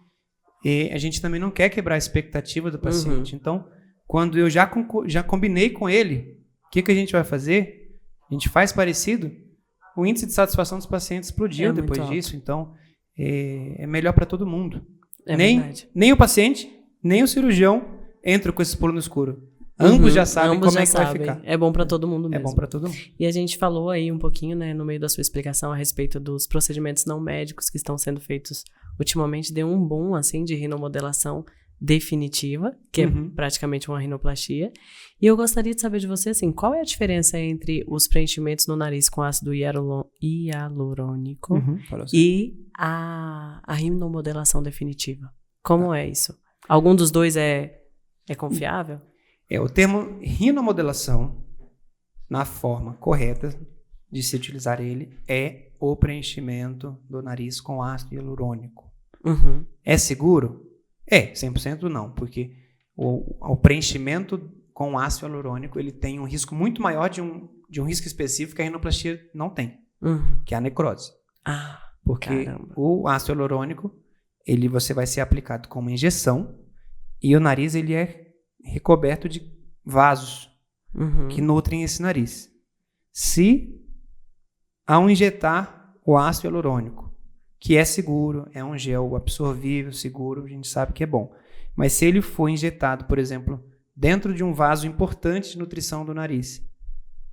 [SPEAKER 2] a gente também não quer quebrar a expectativa do paciente. Então, quando eu já combinei com ele, o que a gente vai fazer? A gente faz parecido, o índice de satisfação dos pacientes explodiu depois disso. Então, é melhor para todo mundo. Nem o paciente, nem o cirurgião entram com esse pulo no escuro. Ambos já sabem
[SPEAKER 1] ambos
[SPEAKER 2] como
[SPEAKER 1] já
[SPEAKER 2] é que vai
[SPEAKER 1] sabem.
[SPEAKER 2] ficar.
[SPEAKER 1] É bom para todo mundo
[SPEAKER 2] É
[SPEAKER 1] mesmo.
[SPEAKER 2] bom para todo mundo.
[SPEAKER 1] E a gente falou aí um pouquinho, né, no meio da sua explicação a respeito dos procedimentos não médicos que estão sendo feitos ultimamente. Deu um boom, assim, de rinomodelação definitiva, que é praticamente uma rinoplastia. E eu gostaria de saber de você, assim, qual é a diferença entre os preenchimentos no nariz com ácido hialurônico e a rinomodelação definitiva? Como é isso? Algum dos dois é confiável?
[SPEAKER 2] O termo rinomodelação, na forma correta de se utilizar ele, é o preenchimento do nariz com ácido hialurônico. É seguro? 100% não, porque o preenchimento com ácido hialurônico ele tem um risco muito maior de um risco específico que a rinoplastia não tem, que é a necrose. Porque o ácido hialurônico, você vai ser aplicado com uma injeção e o nariz ele é recoberto de vasos que nutrem esse nariz. Se, ao injetar o ácido hialurônico, que é seguro, é um gel absorvível, seguro, a gente sabe que é bom. Mas se ele for injetado, por exemplo, dentro de um vaso importante de nutrição do nariz,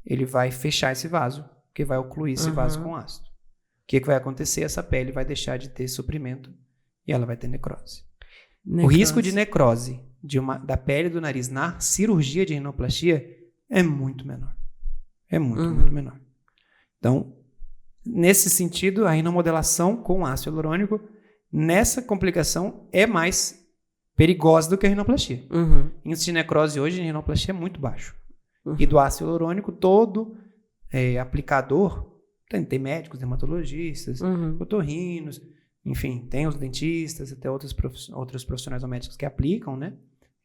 [SPEAKER 2] ele vai fechar esse vaso, porque vai ocluir esse vaso com ácido. O que vai acontecer? Essa pele vai deixar de ter suprimento e ela vai ter necrose. O risco de necrose da pele do nariz na cirurgia de rinoplastia é muito menor. É muito menor. Então, nesse sentido, a rinomodelação com ácido hialurônico, nessa complicação, é mais perigosa do que a rinoplastia. O índice de necrose hoje em rinoplastia é muito baixo. E do ácido hialurônico, todo aplicador, tem médicos, dermatologistas, otorrinos, enfim, tem os dentistas, até outros profissionais ou médicos que aplicam, né?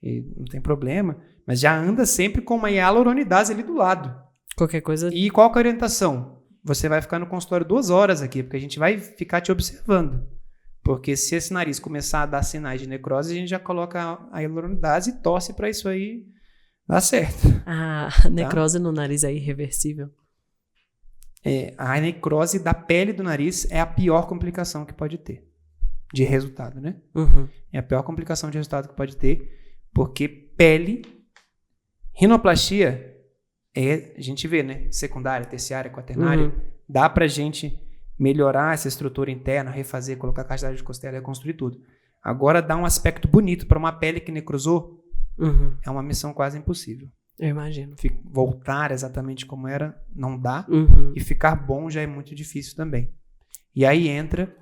[SPEAKER 2] E não tem problema, mas já anda sempre com uma hialuronidase ali do lado.
[SPEAKER 1] Qualquer coisa.
[SPEAKER 2] E qual que é a orientação? Você vai ficar no consultório 2 horas aqui, porque a gente vai ficar te observando. Porque se esse nariz começar a dar sinais de necrose, a gente já coloca a hialuronidase e torce para isso aí dar certo.
[SPEAKER 1] A necrose no nariz é irreversível?
[SPEAKER 2] A necrose da pele do nariz é a pior complicação que pode ter de resultado, né? É a pior complicação de resultado que pode ter, porque pele, rinoplastia, a gente vê, né? Secundária, terciária, quaternária, dá pra gente melhorar essa estrutura interna, refazer, colocar cavidade de costela, reconstruir tudo. Agora, dar um aspecto bonito para uma pele que necrosou é uma missão quase impossível.
[SPEAKER 1] Eu imagino.
[SPEAKER 2] Voltar exatamente como era, não dá. E ficar bom já é muito difícil também. E aí entra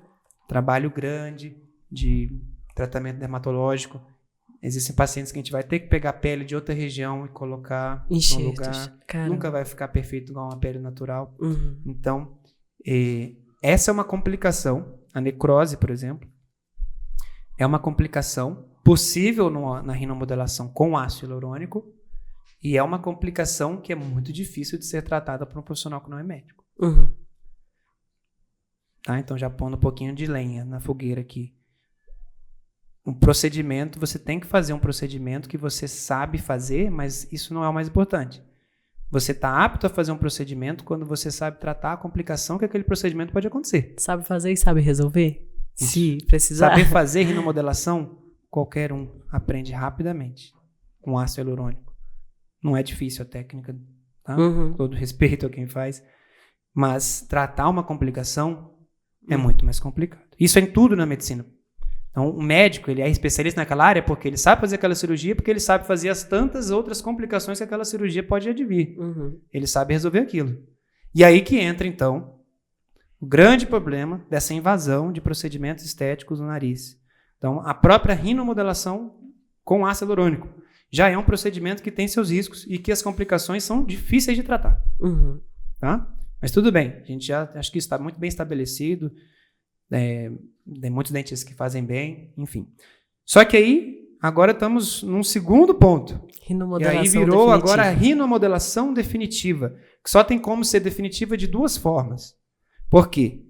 [SPEAKER 2] trabalho grande de tratamento dermatológico. Existem pacientes que a gente vai ter que pegar a pele de outra região e colocar no lugar. Caramba. Nunca vai ficar perfeito igual uma pele natural. Então, essa é uma complicação. A necrose, por exemplo, é uma complicação possível na rinomodelação com ácido hialurônico. E é uma complicação que é muito difícil de ser tratada por um profissional que não é médico. Tá? Então, já pondo um pouquinho de lenha na fogueira aqui. Um procedimento, você tem que fazer um procedimento que você sabe fazer, mas isso não é o mais importante. Você está apto a fazer um procedimento quando você sabe tratar a complicação que aquele procedimento pode acontecer.
[SPEAKER 1] Sabe fazer e sabe resolver?
[SPEAKER 2] Isso.
[SPEAKER 1] Se precisar.
[SPEAKER 2] Saber fazer rinomodelação, qualquer um aprende rapidamente com ácido hialurônico. Não é difícil a técnica, tá? Com todo respeito a quem faz. Mas tratar uma complicação é muito mais complicado. Isso é em tudo na medicina. Então, o médico, ele é especialista naquela área porque ele sabe fazer aquela cirurgia, porque ele sabe fazer as tantas outras complicações que aquela cirurgia pode advir. Ele sabe resolver aquilo. E aí que entra, então, o grande problema dessa invasão de procedimentos estéticos no nariz. Então, a própria rinomodelação com ácido hialurônico já é um procedimento que tem seus riscos e que as complicações são difíceis de tratar. Tá? Mas tudo bem, a gente já acho que está muito bem estabelecido. Tem muitos dentistas que fazem bem, enfim. Só que aí, agora estamos num segundo ponto. E aí virou agora a rinomodelação definitiva, que só tem como ser definitiva de 2 formas. Por quê?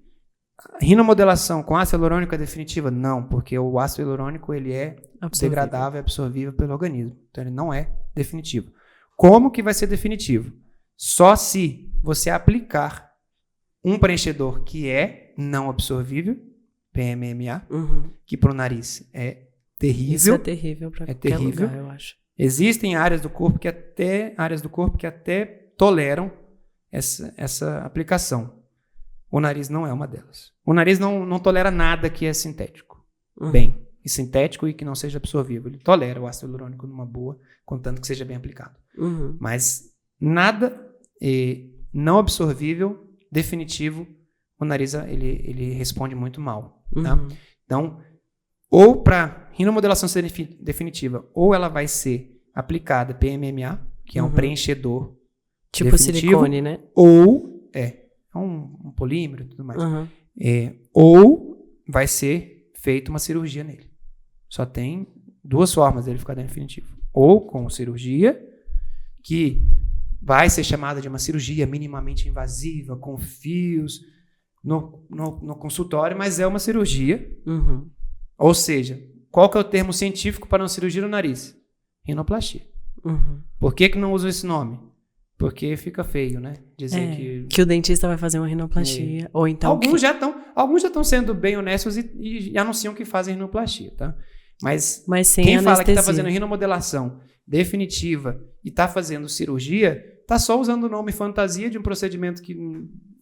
[SPEAKER 2] A rinomodelação com ácido hialurônico é definitiva? Não, porque o ácido hialurônico ele é degradável e absorvível pelo organismo. Então ele não é definitivo. Como que vai ser definitivo? Só se você aplicar um preenchedor que é não absorvível, PMMA, que para o nariz é terrível.
[SPEAKER 1] Isso é terrível para qualquer lugar, eu acho.
[SPEAKER 2] Existem áreas do corpo que até toleram essa aplicação. O nariz não é uma delas. O nariz não tolera nada que é sintético. Bem, e sintético e que não seja absorvível. Ele tolera o ácido hialurônico numa boa, contanto que seja bem aplicado. Mas nada não absorvível, definitivo, o nariz ele responde muito mal. Tá? Então, ou para rinomodelação ser definitiva, ou ela vai ser aplicada PMMA, que é um preenchedor
[SPEAKER 1] tipo
[SPEAKER 2] definitivo,
[SPEAKER 1] silicone, né?
[SPEAKER 2] Ou é um polímero e tudo mais. Ou vai ser feita uma cirurgia nele. Só tem 2 formas dele ficar definitivo. Ou com cirurgia, que vai ser chamada de uma cirurgia minimamente invasiva, com fios no consultório, mas é uma cirurgia. Ou seja, qual que é o termo científico para uma cirurgia no nariz? Rinoplastia. Por que não usa esse nome? Porque fica feio, né? Dizer
[SPEAKER 1] que o dentista vai fazer uma rinoplastia. Ou então
[SPEAKER 2] alguns já estão sendo bem honestos e anunciam que fazem rinoplastia, tá? Mas
[SPEAKER 1] sem
[SPEAKER 2] quem
[SPEAKER 1] anestesia.
[SPEAKER 2] fala que está fazendo rinomodelação definitiva e está fazendo cirurgia, está só usando o nome fantasia de um procedimento que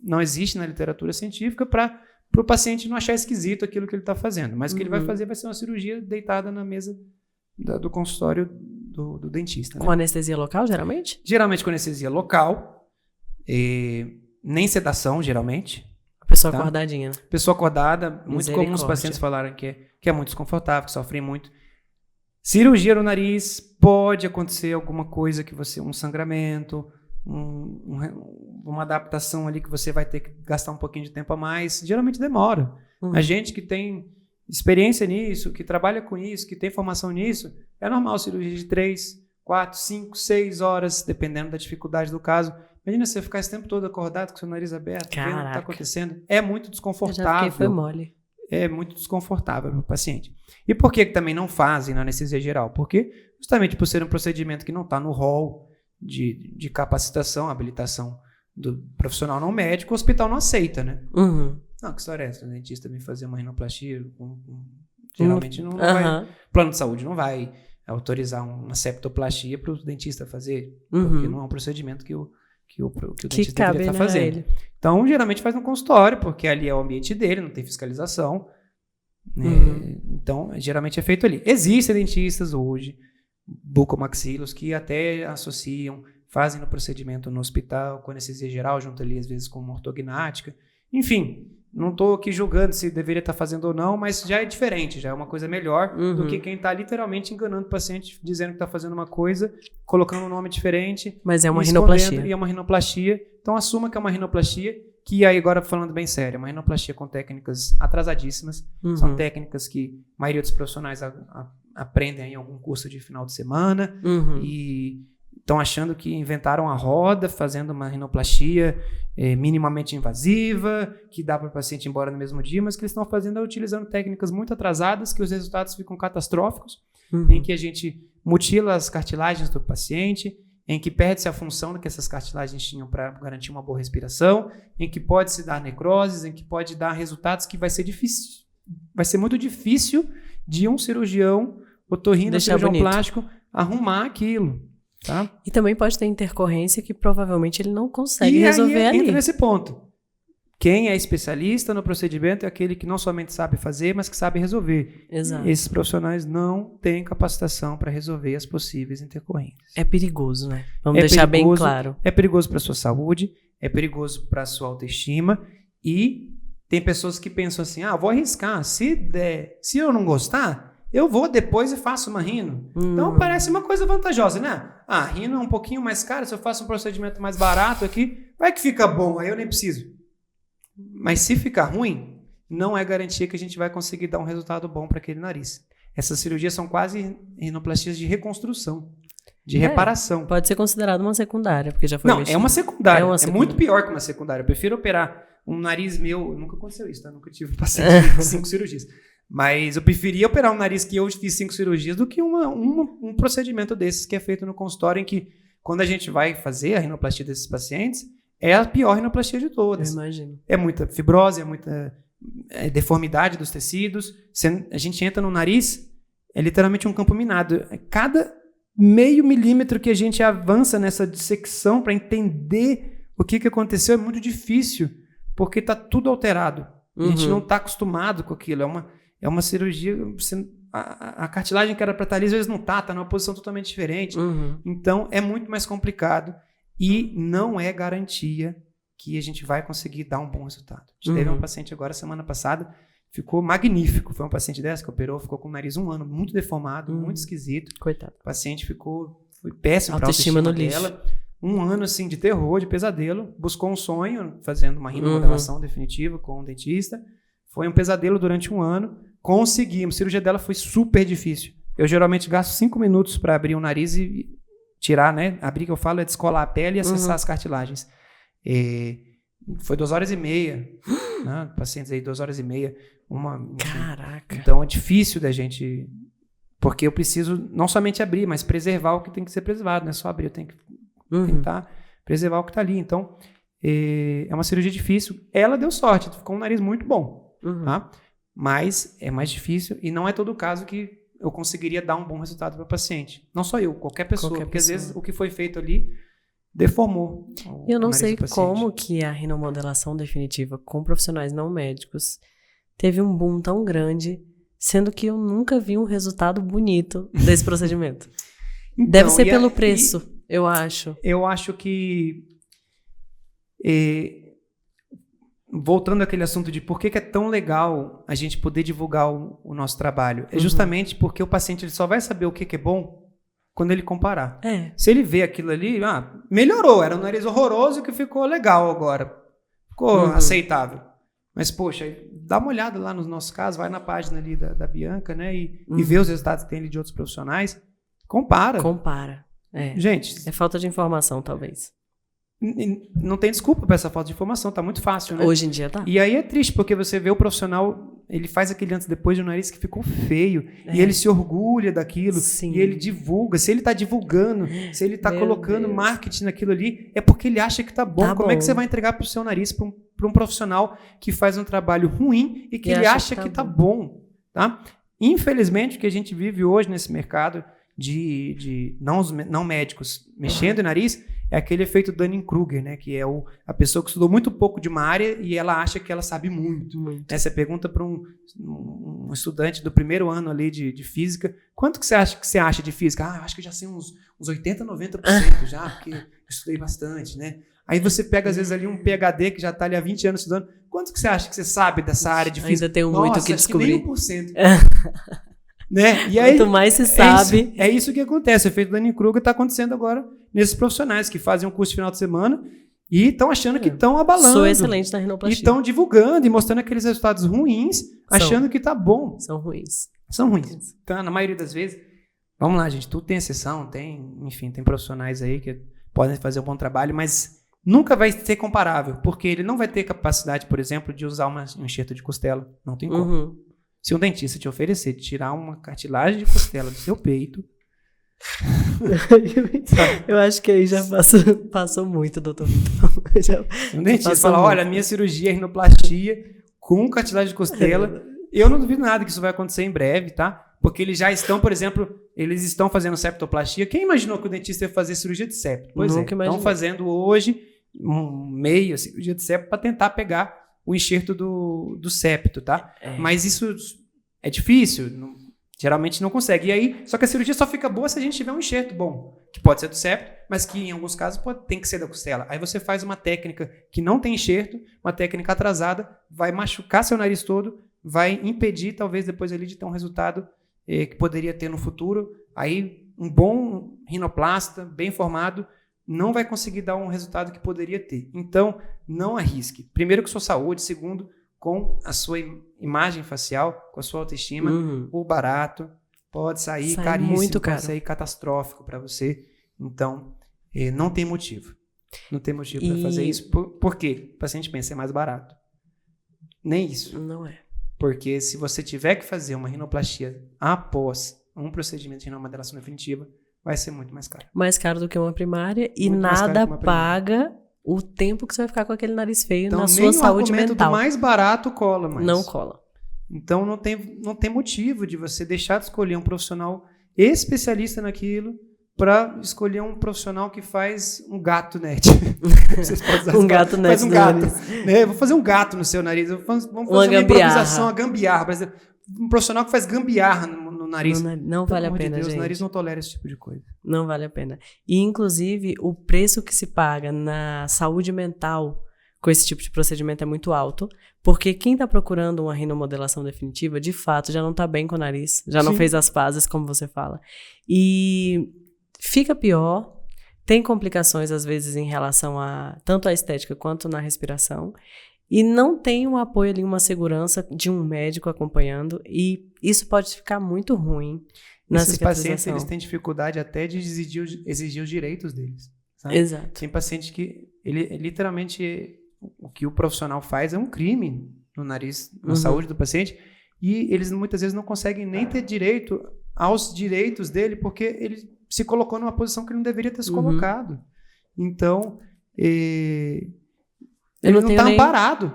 [SPEAKER 2] não existe na literatura científica para o paciente não achar esquisito aquilo que ele está fazendo. Mas o que ele vai fazer vai ser uma cirurgia deitada na mesa do consultório do dentista.
[SPEAKER 1] Com anestesia local, geralmente?
[SPEAKER 2] Geralmente com anestesia local, nem sedação, geralmente.
[SPEAKER 1] A pessoa acordadinha.
[SPEAKER 2] Pessoa acordada, muito comum os pacientes falarem que é muito desconfortável, que sofrem muito. Cirurgia no nariz, pode acontecer alguma coisa que um sangramento, uma adaptação ali que você vai ter que gastar um pouquinho de tempo a mais. Geralmente demora. A gente que tem experiência nisso, que trabalha com isso, que tem formação nisso, é normal cirurgia de 3, 4, 5, 6 horas, dependendo da dificuldade do caso. Imagina você ficar esse tempo todo acordado com seu nariz aberto, vendo o que está acontecendo. É muito desconfortável.
[SPEAKER 1] Eu já fiquei, foi mole.
[SPEAKER 2] É muito desconfortável para o paciente. E por que também não fazem na anestesia geral? Porque justamente por ser um procedimento que não está no rol de capacitação, habilitação do profissional não médico, o hospital não aceita, né? Não, que história é essa? O dentista vem fazer uma rinoplastia, geralmente não vai. O plano de saúde não vai autorizar uma septoplastia para o dentista fazer, porque não é um procedimento que o dentista deveria estar fazendo. Ele. Então, geralmente faz no consultório, porque ali é o ambiente dele, não tem fiscalização. Então, geralmente é feito ali. Existem dentistas hoje, bucomaxilos, que até associam, fazem no procedimento no hospital, com anestesia geral, junto ali às vezes com uma ortognática. Enfim, não estou aqui julgando se deveria estar fazendo ou não, mas já é diferente, já é uma coisa melhor do que quem está literalmente enganando o paciente, dizendo que está fazendo uma coisa, colocando um nome diferente.
[SPEAKER 1] Mas é uma rinoplastia.
[SPEAKER 2] E é uma rinoplastia. Então assuma que é uma rinoplastia, que aí agora falando bem sério, uma rinoplastia com técnicas atrasadíssimas. São técnicas que a maioria dos profissionais aprendem em algum curso de final de semana e estão achando que inventaram a roda, fazendo uma rinoplastia minimamente invasiva, que dá para o paciente ir embora no mesmo dia, mas que eles estão fazendo utilizando técnicas muito atrasadas, que os resultados ficam catastróficos, em que a gente mutila as cartilagens do paciente, em que perde-se a função que essas cartilagens tinham para garantir uma boa respiração, em que pode se dar necroses, em que pode dar resultados que vai ser difícil, vai ser muito difícil de um cirurgião otorrino, cirurgião plástico, arrumar aquilo. Tá?
[SPEAKER 1] E também pode ter intercorrência que provavelmente ele não consegue resolver ali.
[SPEAKER 2] Entra nesse ponto. Quem é especialista no procedimento é aquele que não somente sabe fazer, mas que sabe resolver.
[SPEAKER 1] Exato.
[SPEAKER 2] Esses profissionais não têm capacitação para resolver as possíveis intercorrências.
[SPEAKER 1] É perigoso, né? Vamos deixar bem claro.
[SPEAKER 2] É perigoso para a sua saúde, é perigoso para a sua autoestima e tem pessoas que pensam assim, vou arriscar, se eu não gostar, eu vou depois e faço uma rino. Então parece uma coisa vantajosa, né? Rino é um pouquinho mais caro, se eu faço um procedimento mais barato aqui, vai que fica bom, aí eu nem preciso. Mas se ficar ruim, não é garantia que a gente vai conseguir dar um resultado bom para aquele nariz. Essas cirurgias são quase rinoplastias de reconstrução, de reparação.
[SPEAKER 1] Pode ser considerado uma secundária, porque já foi
[SPEAKER 2] Não, é uma secundária.
[SPEAKER 1] É
[SPEAKER 2] muito pior que uma secundária. Eu prefiro operar um nariz meu... Nunca aconteceu isso, tá? Nunca tive um paciente de 5 cirurgias. Mas eu preferia operar um nariz que eu fiz 5 cirurgias do que um procedimento desses que é feito no consultório, em que, quando a gente vai fazer a rinoplastia desses pacientes, é a pior rinoplastia de todas.
[SPEAKER 1] Eu imagino.
[SPEAKER 2] É muita fibrose, é muita deformidade dos tecidos. A gente entra no nariz, é literalmente um campo minado. Cada meio milímetro que a gente avança nessa dissecção para entender o que aconteceu é muito difícil, porque está tudo alterado. A gente não está acostumado com aquilo. É uma cirurgia... A cartilagem que era para estar ali, às vezes não está numa posição totalmente diferente. Então, é muito mais complicado e não é garantia que a gente vai conseguir dar um bom resultado. A gente teve um paciente agora, semana passada, ficou magnífico. Foi um paciente dessa que operou, ficou com o nariz 1 ano, muito deformado, muito esquisito.
[SPEAKER 1] Coitado.
[SPEAKER 2] O paciente foi péssimo para a autoestima dela. 1 ano, assim, de terror, de pesadelo. Buscou um sonho, fazendo uma rinomodelação definitiva com um dentista. Foi um pesadelo durante 1 ano. Conseguimos. A cirurgia dela foi super difícil. Eu geralmente gasto 5 minutos para abrir o nariz e tirar, né? Abrir, que eu falo, é descolar a pele e acessar as cartilagens. Foi 2 horas e meia. Né? Pacientes aí, 2 horas e meia.
[SPEAKER 1] Caraca.
[SPEAKER 2] Então é difícil da gente... Porque eu preciso não somente abrir, mas preservar o que tem que ser preservado. Não é só abrir, eu tenho que tentar preservar o que está ali. Então, é uma cirurgia difícil. Ela deu sorte, ficou um nariz muito bom. Tá? Mas é mais difícil e não é todo caso que eu conseguiria dar um bom resultado para o paciente. Não só eu, qualquer pessoa. Porque às vezes o que foi feito ali deformou.
[SPEAKER 1] Eu não sei como que a rinomodelação definitiva com profissionais não médicos teve um boom tão grande, sendo que eu nunca vi um resultado bonito desse procedimento. Então, deve ser pelo preço, eu acho.
[SPEAKER 2] Eu acho que... voltando àquele assunto de por que é tão legal a gente poder divulgar o nosso trabalho, é justamente porque o paciente ele só vai saber o que é bom quando ele comparar. Se ele vê aquilo ali, melhorou, era um nariz horroroso que ficou legal agora, ficou aceitável. Mas, poxa, dá uma olhada lá nos nossos casos, vai na página ali da Bianca, né, e vê os resultados que tem ali de outros profissionais, compara. Gente... É
[SPEAKER 1] falta de informação, talvez.
[SPEAKER 2] Não tem desculpa para essa falta de informação, tá muito fácil, né?
[SPEAKER 1] Hoje em dia tá.
[SPEAKER 2] E aí é triste, porque você vê o profissional, ele faz aquele antes e depois de um nariz que ficou feio, e ele se orgulha daquilo, e ele divulga. Se ele tá divulgando, se ele tá colocando marketing naquilo ali, é porque ele acha que tá bom. Como é que você vai entregar pro seu nariz para um profissional que faz um trabalho ruim e que ele acha que tá bom, tá? Infelizmente, o que a gente vive hoje nesse mercado de não médicos mexendo em nariz é aquele efeito Dunning-Kruger, né? Que é a pessoa que estudou muito pouco de uma área e ela acha que ela sabe muito. Você pergunta para um estudante do primeiro ano ali de física, quanto que você acha de física? Acho que eu já sei uns 80%, 90% já, porque eu estudei bastante, né? Aí você pega, às vezes, ali um PhD que já está ali há 20 anos estudando. Quanto que você acha que você sabe dessa área de física?
[SPEAKER 1] Ainda tem muito que descobrir.
[SPEAKER 2] Acho que nem 1%. Né? E aí,
[SPEAKER 1] quanto mais se sabe...
[SPEAKER 2] É isso que acontece. O efeito Dunning-Kruger está acontecendo agora nesses profissionais que fazem um curso de final de semana e estão achando que estão abalando.
[SPEAKER 1] Sou excelente na rinoplastia.
[SPEAKER 2] E estão divulgando e mostrando aqueles resultados ruins, achando que tá bom.
[SPEAKER 1] São ruins.
[SPEAKER 2] Então, na maioria das vezes... Vamos lá, gente. Tudo tem exceção. Enfim, tem profissionais aí que podem fazer um bom trabalho, mas nunca vai ser comparável, porque ele não vai ter capacidade, por exemplo, de usar um enxerto de costela. Não tem como. Se um dentista te oferecer de tirar uma cartilagem de costela do seu peito...
[SPEAKER 1] Eu acho que aí já passou muito, doutor Vitor.
[SPEAKER 2] Se um dentista falar, olha, a minha cirurgia é rinoplastia com cartilagem de costela, eu não duvido nada que isso vai acontecer em breve, tá? Porque eles já estão, por exemplo, eles estão fazendo septoplastia. Quem imaginou que o dentista ia fazer cirurgia de septo? Pois estão fazendo hoje meia cirurgia de septo para tentar pegar o enxerto do septo, tá? Mas isso é difícil, geralmente não consegue. E aí, só que a cirurgia só fica boa se a gente tiver um enxerto bom, que pode ser do septo, mas que em alguns casos tem que ser da costela. Aí você faz uma técnica que não tem enxerto, uma técnica atrasada, vai machucar seu nariz todo, vai impedir, talvez, depois ali de ter um resultado que poderia ter no futuro. Aí, um bom rinoplasta, bem formado, não vai conseguir dar um resultado que poderia ter. Então, não arrisque. Primeiro, com sua saúde. Segundo, com a sua imagem facial, com a sua autoestima. O barato pode sair caríssimo,
[SPEAKER 1] muito caro.
[SPEAKER 2] Pode sair catastrófico para você. Então, não tem motivo. Não tem motivo para fazer isso. Por quê? O paciente pensa, é mais barato. Nem isso.
[SPEAKER 1] Não é.
[SPEAKER 2] Porque se você tiver que fazer uma rinoplastia após um procedimento de rinomodelação definitiva, vai ser muito mais caro.
[SPEAKER 1] Mais caro do que uma primária e muito nada paga o tempo que você vai ficar com aquele nariz feio na sua saúde mental.
[SPEAKER 2] Então, nem o argumento do mais barato cola mais.
[SPEAKER 1] Não cola.
[SPEAKER 2] Então, não tem motivo de você deixar de escolher um profissional especialista naquilo para escolher um profissional que faz um gato net. Vocês podem usar
[SPEAKER 1] um gato net.
[SPEAKER 2] Faz um gato. Né? Vou fazer um gato no seu nariz. Vamos fazer uma improvisação, uma gambiarra. Um profissional que faz gambiarra no nariz.
[SPEAKER 1] Não vale a pena, gente.
[SPEAKER 2] O nariz não tolera esse tipo de coisa.
[SPEAKER 1] Não vale a pena. E, inclusive, o preço que se paga na saúde mental com esse tipo de procedimento é muito alto, porque quem está procurando uma rinomodelação definitiva, de fato, já não está bem com o nariz, já não fez as pazes, como você fala. E fica pior, tem complicações, às vezes, em relação a tanto à estética quanto na respiração, e não tem um apoio ali, uma segurança de um médico acompanhando, e isso pode ficar muito ruim na
[SPEAKER 2] Esses
[SPEAKER 1] cicatrização.
[SPEAKER 2] pacientes, eles têm dificuldade até de exigir os direitos deles. Sabe?
[SPEAKER 1] Exato.
[SPEAKER 2] Tem paciente que, literalmente, o que o profissional faz é um crime no nariz, na saúde do paciente, e eles muitas vezes não conseguem nem ter direito aos direitos dele, porque ele se colocou numa posição que ele não deveria ter se colocado. Então, ele não está amparado.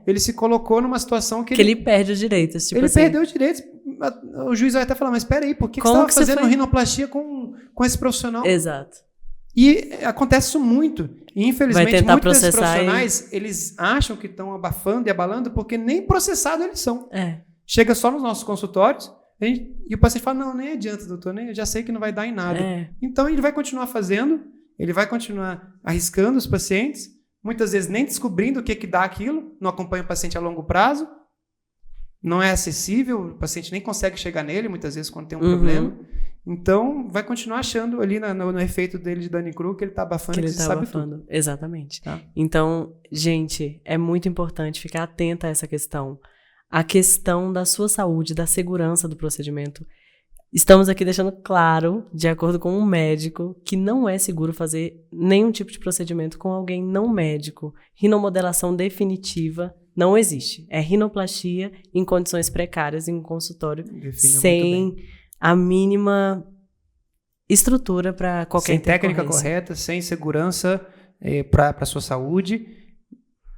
[SPEAKER 2] Ele se colocou numa situação que
[SPEAKER 1] ele perde os direitos. Tipo
[SPEAKER 2] ele perdeu os direitos. O juiz vai até falar, mas espera aí, por que você estava fazendo rinoplastia com esse profissional?
[SPEAKER 1] Exato.
[SPEAKER 2] E acontece isso muito. E, infelizmente, muitos desses profissionais, eles acham que estão abafando e abalando porque nem processados eles são. Chega só nos nossos consultórios e o paciente fala, não, nem adianta, doutor, eu já sei que não vai dar em nada. Então, ele vai continuar fazendo, ele vai continuar arriscando os pacientes, muitas vezes nem descobrindo o que dá aquilo, não acompanha o paciente a longo prazo, não é acessível, o paciente nem consegue chegar nele, muitas vezes, quando tem um problema. Então, vai continuar achando ali no efeito dele de Dunning-Kruger que ele está abafando, que ele sabe tudo.
[SPEAKER 1] Exatamente. Tá? Então, gente, é muito importante ficar atenta a essa questão. A questão da sua saúde, da segurança do procedimento. Estamos aqui deixando claro, de acordo com um médico, que não é seguro fazer nenhum tipo de procedimento com alguém não médico. Rinomodelação definitiva não existe. É rinoplastia em condições precárias em um consultório, sem a mínima estrutura para qualquer
[SPEAKER 2] intercorrência. Sem técnica correta, sem segurança para a sua saúde,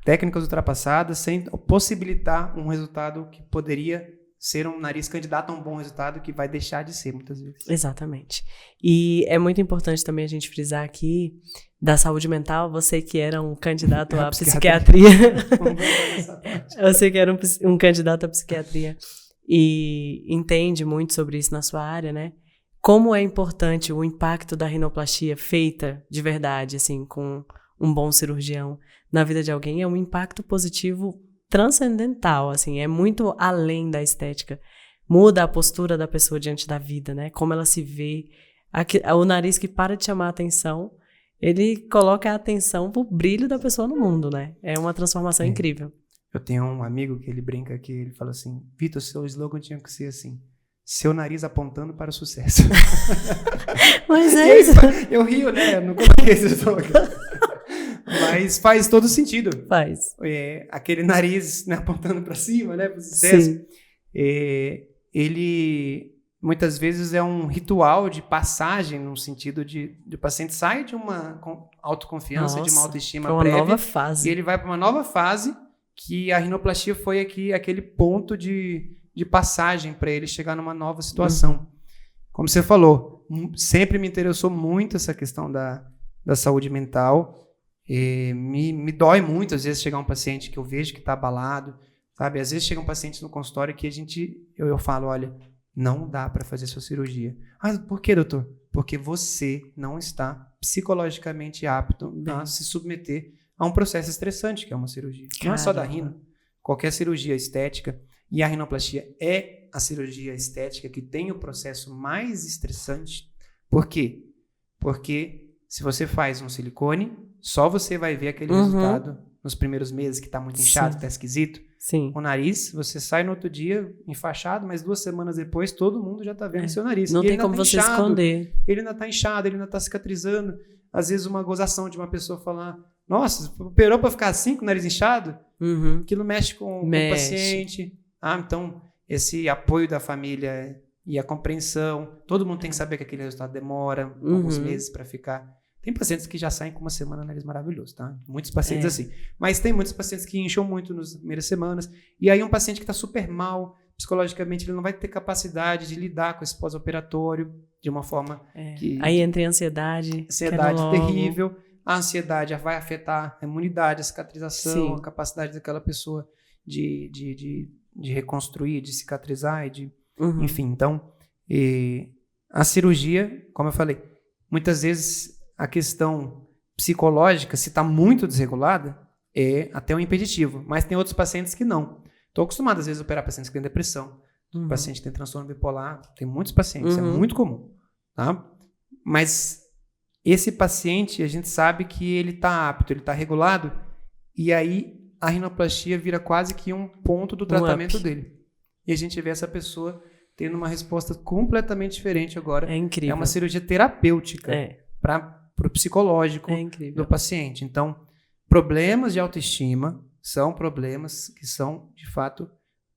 [SPEAKER 2] técnicas ultrapassadas, sem possibilitar um resultado que poderia ser um nariz candidato a um bom resultado que vai deixar de ser, muitas vezes.
[SPEAKER 1] Exatamente. E é muito importante também a gente frisar aqui da saúde mental, você que era um candidato à psiquiatria. Você que era um candidato à psiquiatria e entende muito sobre isso na sua área, né? Como é importante o impacto da rinoplastia feita de verdade, assim, com um bom cirurgião na vida de alguém, é um impacto positivo transcendental, assim, é muito além da estética. Muda a postura da pessoa diante da vida, né? Como ela se vê. O nariz que para de chamar a atenção, ele coloca a atenção pro brilho da pessoa no mundo, né? É uma transformação incrível.
[SPEAKER 2] Eu tenho um amigo que ele brinca aqui, ele fala assim, Vitor, seu slogan tinha que ser assim, seu nariz apontando para o sucesso.
[SPEAKER 1] Mas é isso.
[SPEAKER 2] Eu rio, né? Eu não coloquei esse slogan. Mas faz todo sentido.
[SPEAKER 1] Faz.
[SPEAKER 2] Aquele nariz, né, apontando para cima, né, para o sucesso. Sim. Ele muitas vezes é um ritual de passagem, no sentido de o paciente sai de uma autoconfiança, de uma autoestima prévia,
[SPEAKER 1] nova fase.
[SPEAKER 2] E ele vai para uma nova fase, que a rinoplastia foi aquele ponto de passagem para ele chegar numa nova situação. Como você falou, sempre me interessou muito essa questão da saúde mental. Me dói muito, às vezes, chegar um paciente que eu vejo que está abalado, sabe? Às vezes chegam pacientes no consultório que eu falo, olha, não dá para fazer sua cirurgia. Ah, por quê, doutor? Porque você não está psicologicamente apto a se submeter a um processo estressante, que é uma cirurgia. Caramba. Não é só da rino. Qualquer cirurgia estética, e a rinoplastia é a cirurgia estética que tem o processo mais estressante. Por quê? Porque se você faz um silicone, só você vai ver aquele resultado nos primeiros meses, que está muito inchado, está esquisito.
[SPEAKER 1] Sim.
[SPEAKER 2] O nariz, você sai no outro dia enfaixado, mas 2 semanas depois todo mundo já está vendo seu nariz.
[SPEAKER 1] Não tem como você esconder.
[SPEAKER 2] Ele ainda está inchado, ele ainda está cicatrizando. Às vezes uma gozação de uma pessoa falar, nossa, operou para ficar assim com o nariz inchado? Aquilo mexe com o paciente. Então esse apoio da família e a compreensão, todo mundo tem que saber que aquele resultado demora alguns meses para ficar. Tem pacientes que já saem com 1 semana nariz maravilhoso, tá? Muitos pacientes assim. Mas tem muitos pacientes que incham muito nas primeiras semanas. E aí um paciente que está super mal psicologicamente ele não vai ter capacidade de lidar com esse pós-operatório de uma forma que...
[SPEAKER 1] Aí entra a ansiedade.
[SPEAKER 2] Ansiedade terrível. A ansiedade vai afetar a imunidade, a cicatrização, a capacidade daquela pessoa de reconstruir, de cicatrizar, enfim. Então, a cirurgia, como eu falei, muitas vezes a questão psicológica, se está muito desregulada, é até um impeditivo. Mas tem outros pacientes que não. Estou acostumado, às vezes, a operar pacientes que têm depressão, paciente que tem transtorno bipolar, tem muitos pacientes, é muito comum. Tá? Mas esse paciente, a gente sabe que ele está apto, ele está regulado, e aí a rinoplastia vira quase que um ponto do tratamento dele. E a gente vê essa pessoa tendo uma resposta completamente diferente agora.
[SPEAKER 1] É incrível.
[SPEAKER 2] É uma cirurgia terapêutica para o psicológico do paciente. Então, problemas de autoestima são problemas que são, de fato,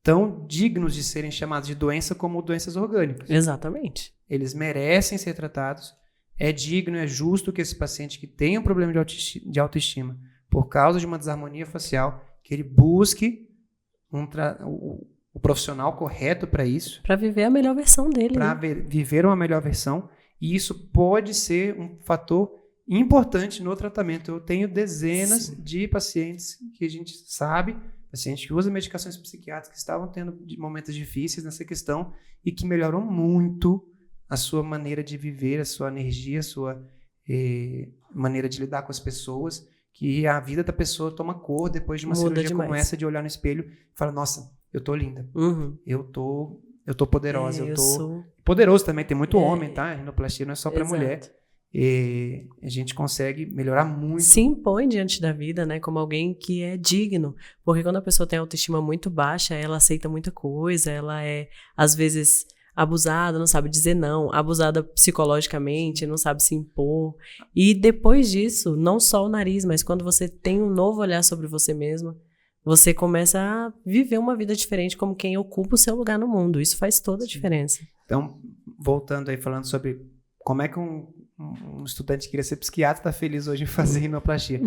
[SPEAKER 2] tão dignos de serem chamados de doença como doenças orgânicas.
[SPEAKER 1] Exatamente.
[SPEAKER 2] Eles merecem ser tratados. É digno, é justo que esse paciente que tem um problema de autoestima por causa de uma desarmonia facial, que ele busque o profissional correto para isso.
[SPEAKER 1] Para viver a melhor versão dele.
[SPEAKER 2] Para viver uma melhor versão. E isso pode ser um fator importante no tratamento. Eu tenho dezenas de pacientes que a gente sabe, pacientes que usam medicações psiquiátricas, que estavam tendo momentos difíceis nessa questão e que melhoram muito a sua maneira de viver, a sua energia, a sua maneira de lidar com as pessoas, que a vida da pessoa toma cor depois de uma cirurgia como essa, de olhar no espelho e falar, nossa, eu tô linda, eu tô poderosa, eu tô poderoso também, tem muito homem, tá? A rinoplastia não é só para mulher. E a gente consegue melhorar muito.
[SPEAKER 1] Se impõe diante da vida, né, como alguém que é digno, porque quando a pessoa tem autoestima muito baixa, ela aceita muita coisa, ela é, às vezes, abusada, não sabe dizer não, abusada psicologicamente, não sabe se impor. E depois disso, não só o nariz, mas quando você tem um novo olhar sobre você mesma, você começa a viver uma vida diferente como quem ocupa o seu lugar no mundo. Isso faz toda a diferença.
[SPEAKER 2] Então, voltando aí, falando sobre como é que um estudante que queria ser psiquiatra está feliz hoje em fazer rinoplastia.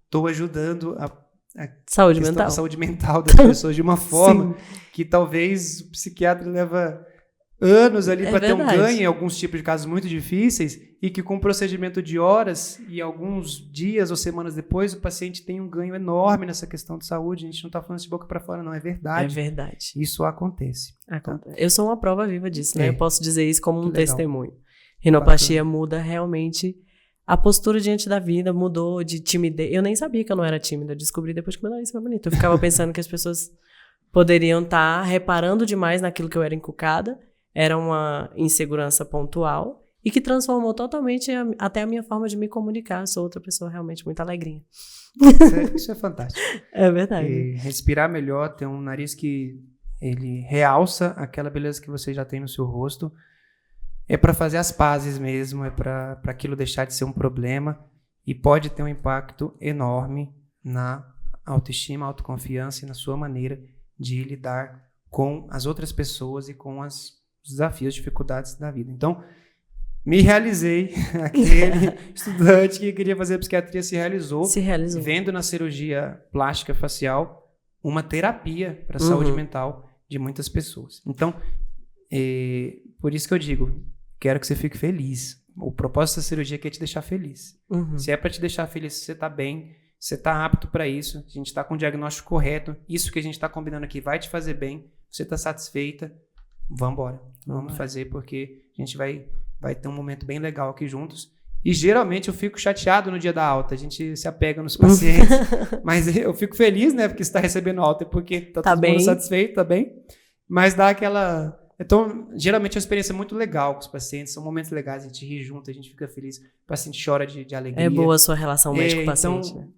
[SPEAKER 2] Estou ajudando a saúde mental das pessoas de uma forma que talvez o psiquiatra leva anos ali para ter um ganho em alguns tipos de casos muito difíceis e que com um procedimento de horas e alguns dias ou semanas depois o paciente tem um ganho enorme nessa questão de saúde. A gente não está falando de boca para fora, não, é verdade.
[SPEAKER 1] É verdade.
[SPEAKER 2] Isso acontece.
[SPEAKER 1] Tá? Eu sou uma prova viva disso, né? Eu posso dizer isso como um testemunho. Rinoplastia muda realmente a postura diante da vida, mudou de timidez. Eu nem sabia que eu não era tímida, eu descobri depois que meu nariz foi bonito. Eu ficava pensando que as pessoas poderiam estar reparando demais naquilo que eu era encucada, era uma insegurança pontual e que transformou totalmente até a minha forma de me comunicar. Eu sou outra pessoa realmente muito alegrinha.
[SPEAKER 2] Isso é fantástico.
[SPEAKER 1] É verdade.
[SPEAKER 2] E respirar melhor, ter um nariz que ele realça aquela beleza que você já tem no seu rosto. É para fazer as pazes mesmo, é para aquilo deixar de ser um problema e pode ter um impacto enorme na autoestima, autoconfiança e na sua maneira de lidar com as outras pessoas e com os desafios, dificuldades da vida. Então, me realizei, aquele estudante que queria fazer psiquiatria se realizou, vendo na cirurgia plástica facial uma terapia para a saúde mental de muitas pessoas. Então, por isso que eu digo, quero que você fique feliz. O propósito da cirurgia é te deixar feliz. Se é para te deixar feliz, você está bem, você está apto para isso, a gente está com o diagnóstico correto, isso que a gente está combinando aqui vai te fazer bem, você está satisfeita, vamos embora. Vamos fazer porque a gente vai ter um momento bem legal aqui juntos. E geralmente eu fico chateado no dia da alta, a gente se apega nos pacientes, mas eu fico feliz, né, porque você está recebendo alta, porque está todo mundo satisfeito, tá bem, mas dá aquela... Então, geralmente é uma experiência muito legal com os pacientes, são momentos legais, a gente ri junto, a gente fica feliz, o paciente chora de alegria.
[SPEAKER 1] É boa a sua relação médico-paciente,
[SPEAKER 2] então,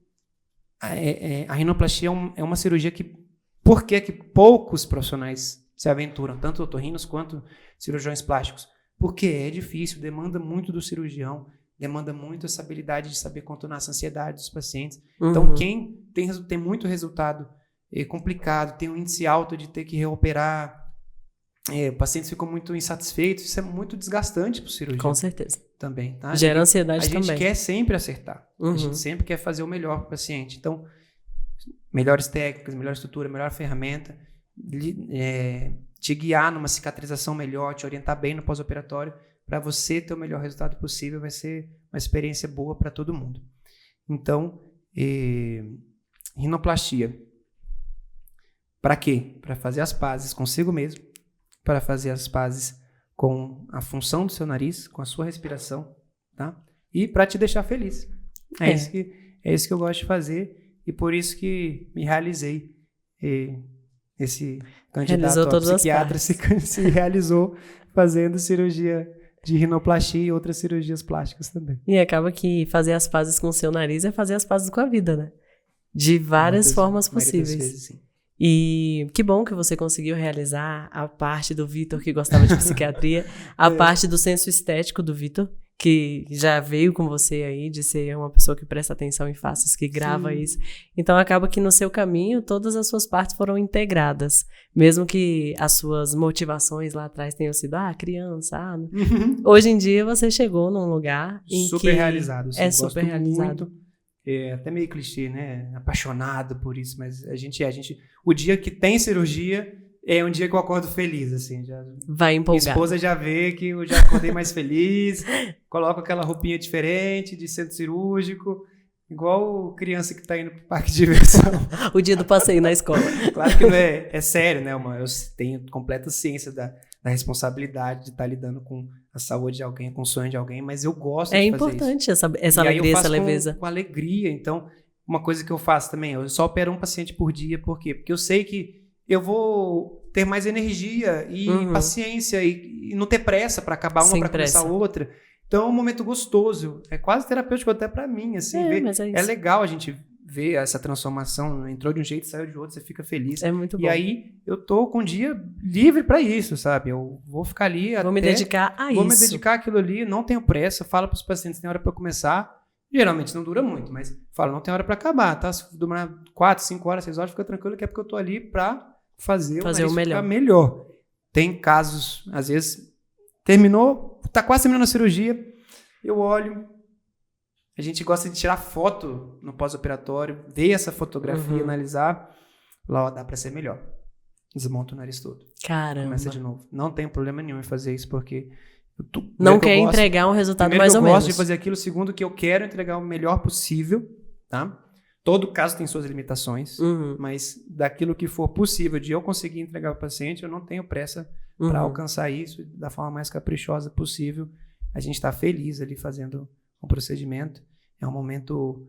[SPEAKER 2] né? A rinoplastia é uma cirurgia que, por que poucos profissionais se aventuram, tanto otorrinos quanto cirurgiões plásticos? Porque é difícil, demanda muito do cirurgião, demanda muito essa habilidade de saber contornar essa ansiedade dos pacientes. Então, quem tem muito resultado complicado, tem um índice alto de ter que reoperar, pacientes ficam muito insatisfeitos, isso é muito desgastante para o cirurgião.
[SPEAKER 1] Com certeza.
[SPEAKER 2] Também. Tá?
[SPEAKER 1] Gera ansiedade também.
[SPEAKER 2] A gente quer sempre acertar, a gente sempre quer fazer o melhor para o paciente. Então, melhores técnicas, melhor estrutura, melhor ferramenta, te guiar numa cicatrização melhor, te orientar bem no pós-operatório, para você ter o melhor resultado possível. Vai ser uma experiência boa para todo mundo. Então, rinoplastia. Para quê? Para fazer as pazes consigo mesmo, para fazer as pazes com a função do seu nariz, com a sua respiração, tá? E para te deixar feliz. É isso que eu gosto de fazer, e por isso que me realizei. Esse candidato a psiquiatra se realizou fazendo cirurgia de rinoplastia e outras cirurgias plásticas também.
[SPEAKER 1] E acaba que fazer as pazes com o seu nariz é fazer as pazes com a vida, né? De várias formas possíveis. Vezes, sim. E que bom que você conseguiu realizar a parte do Vitor que gostava de psiquiatria, a parte do senso estético do Vitor, que já veio com você aí, de ser uma pessoa que presta atenção em faces, que grava isso. Então acaba que no seu caminho todas as suas partes foram integradas, mesmo que as suas motivações lá atrás tenham sido criança, hoje em dia você chegou num lugar em
[SPEAKER 2] super realizado, assim,
[SPEAKER 1] super realizado.
[SPEAKER 2] Muito. É até meio clichê, né? Apaixonado por isso, mas a gente o dia que tem cirurgia é um dia que eu acordo feliz, assim.
[SPEAKER 1] Vai empolgar.
[SPEAKER 2] Minha esposa já vê que eu já acordei mais feliz, coloco aquela roupinha diferente de centro cirúrgico, igual criança que tá indo pro parque de diversão.
[SPEAKER 1] O dia do passeio na escola.
[SPEAKER 2] Claro que não é sério, né? Eu tenho completa ciência da responsabilidade de estar lidando com a saúde de alguém, com o sonho de alguém, mas eu gosto de fazer isso. É
[SPEAKER 1] importante essa alegria, essa leveza.
[SPEAKER 2] Com alegria. Então, uma coisa que eu faço também, eu só opero um paciente por dia. Por quê? Porque eu sei que eu vou ter mais energia e paciência e não ter pressa para acabar uma para começar a outra. Então, é um momento gostoso. É quase terapêutico até para mim. Assim, é legal a gente ver essa transformação. Entrou de um jeito, saiu de outro, você fica feliz.
[SPEAKER 1] É muito bom.
[SPEAKER 2] E aí, eu tô com um dia livre para isso, sabe? Eu vou ficar ali
[SPEAKER 1] Vou me dedicar a isso.
[SPEAKER 2] Vou me dedicar àquilo ali, não tenho pressa. Falo para os pacientes, tem hora para começar. Geralmente não dura muito, mas falo, não tem hora para acabar, tá? Se demorar 4, 5 horas, 6 horas, fica tranquilo, que é porque eu tô ali para fazer o melhor. Ficar melhor. Tem casos, às vezes, terminou, tá quase terminando a cirurgia, eu olho, a gente gosta de tirar foto no pós-operatório, ver essa fotografia, analisar, lá, ó, dá para ser melhor. Desmonta o nariz todo.
[SPEAKER 1] Caramba.
[SPEAKER 2] Começa de novo. Não tem problema nenhum em fazer isso, porque
[SPEAKER 1] não quer entregar um resultado mais ou menos.
[SPEAKER 2] Eu gosto de fazer aquilo. Segundo, que eu quero entregar o melhor possível, tá? Todo caso tem suas limitações, mas daquilo que for possível de eu conseguir entregar ao paciente, eu não tenho pressa para alcançar isso da forma mais caprichosa possível. A gente está feliz ali fazendo um procedimento. É um momento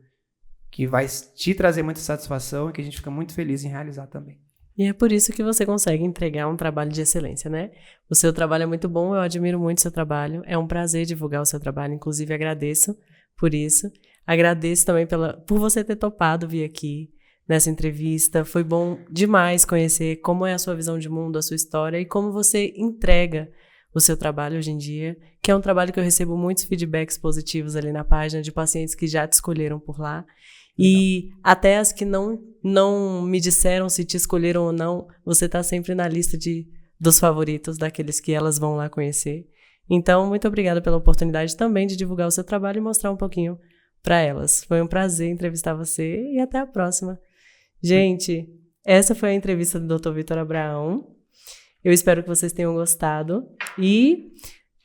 [SPEAKER 2] que vai te trazer muita satisfação e que a gente fica muito feliz em realizar também.
[SPEAKER 1] E é por isso que você consegue entregar um trabalho de excelência, né? O seu trabalho é muito bom, eu admiro muito o seu trabalho. É um prazer divulgar o seu trabalho, inclusive agradeço por isso. Agradeço também por você ter topado vir aqui nessa entrevista. Foi bom demais conhecer como é a sua visão de mundo, a sua história e como você entrega o seu trabalho hoje em dia, que é um trabalho que eu recebo muitos feedbacks positivos ali na página de pacientes que já te escolheram por lá. E até as que não me disseram se te escolheram ou não, você está sempre na lista dos favoritos, daqueles que elas vão lá conhecer. Então, muito obrigada pela oportunidade também de divulgar o seu trabalho e mostrar um pouquinho para elas. Foi um prazer entrevistar você e até a próxima. Gente, essa foi a entrevista do Dr. Vitor Abraão. Eu espero que vocês tenham gostado e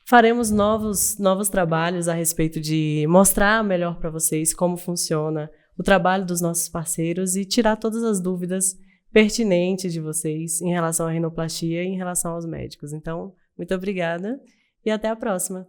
[SPEAKER 1] faremos novos trabalhos a respeito de mostrar melhor para vocês como funciona o trabalho dos nossos parceiros e tirar todas as dúvidas pertinentes de vocês em relação à rinoplastia e em relação aos médicos. Então, muito obrigada e até a próxima.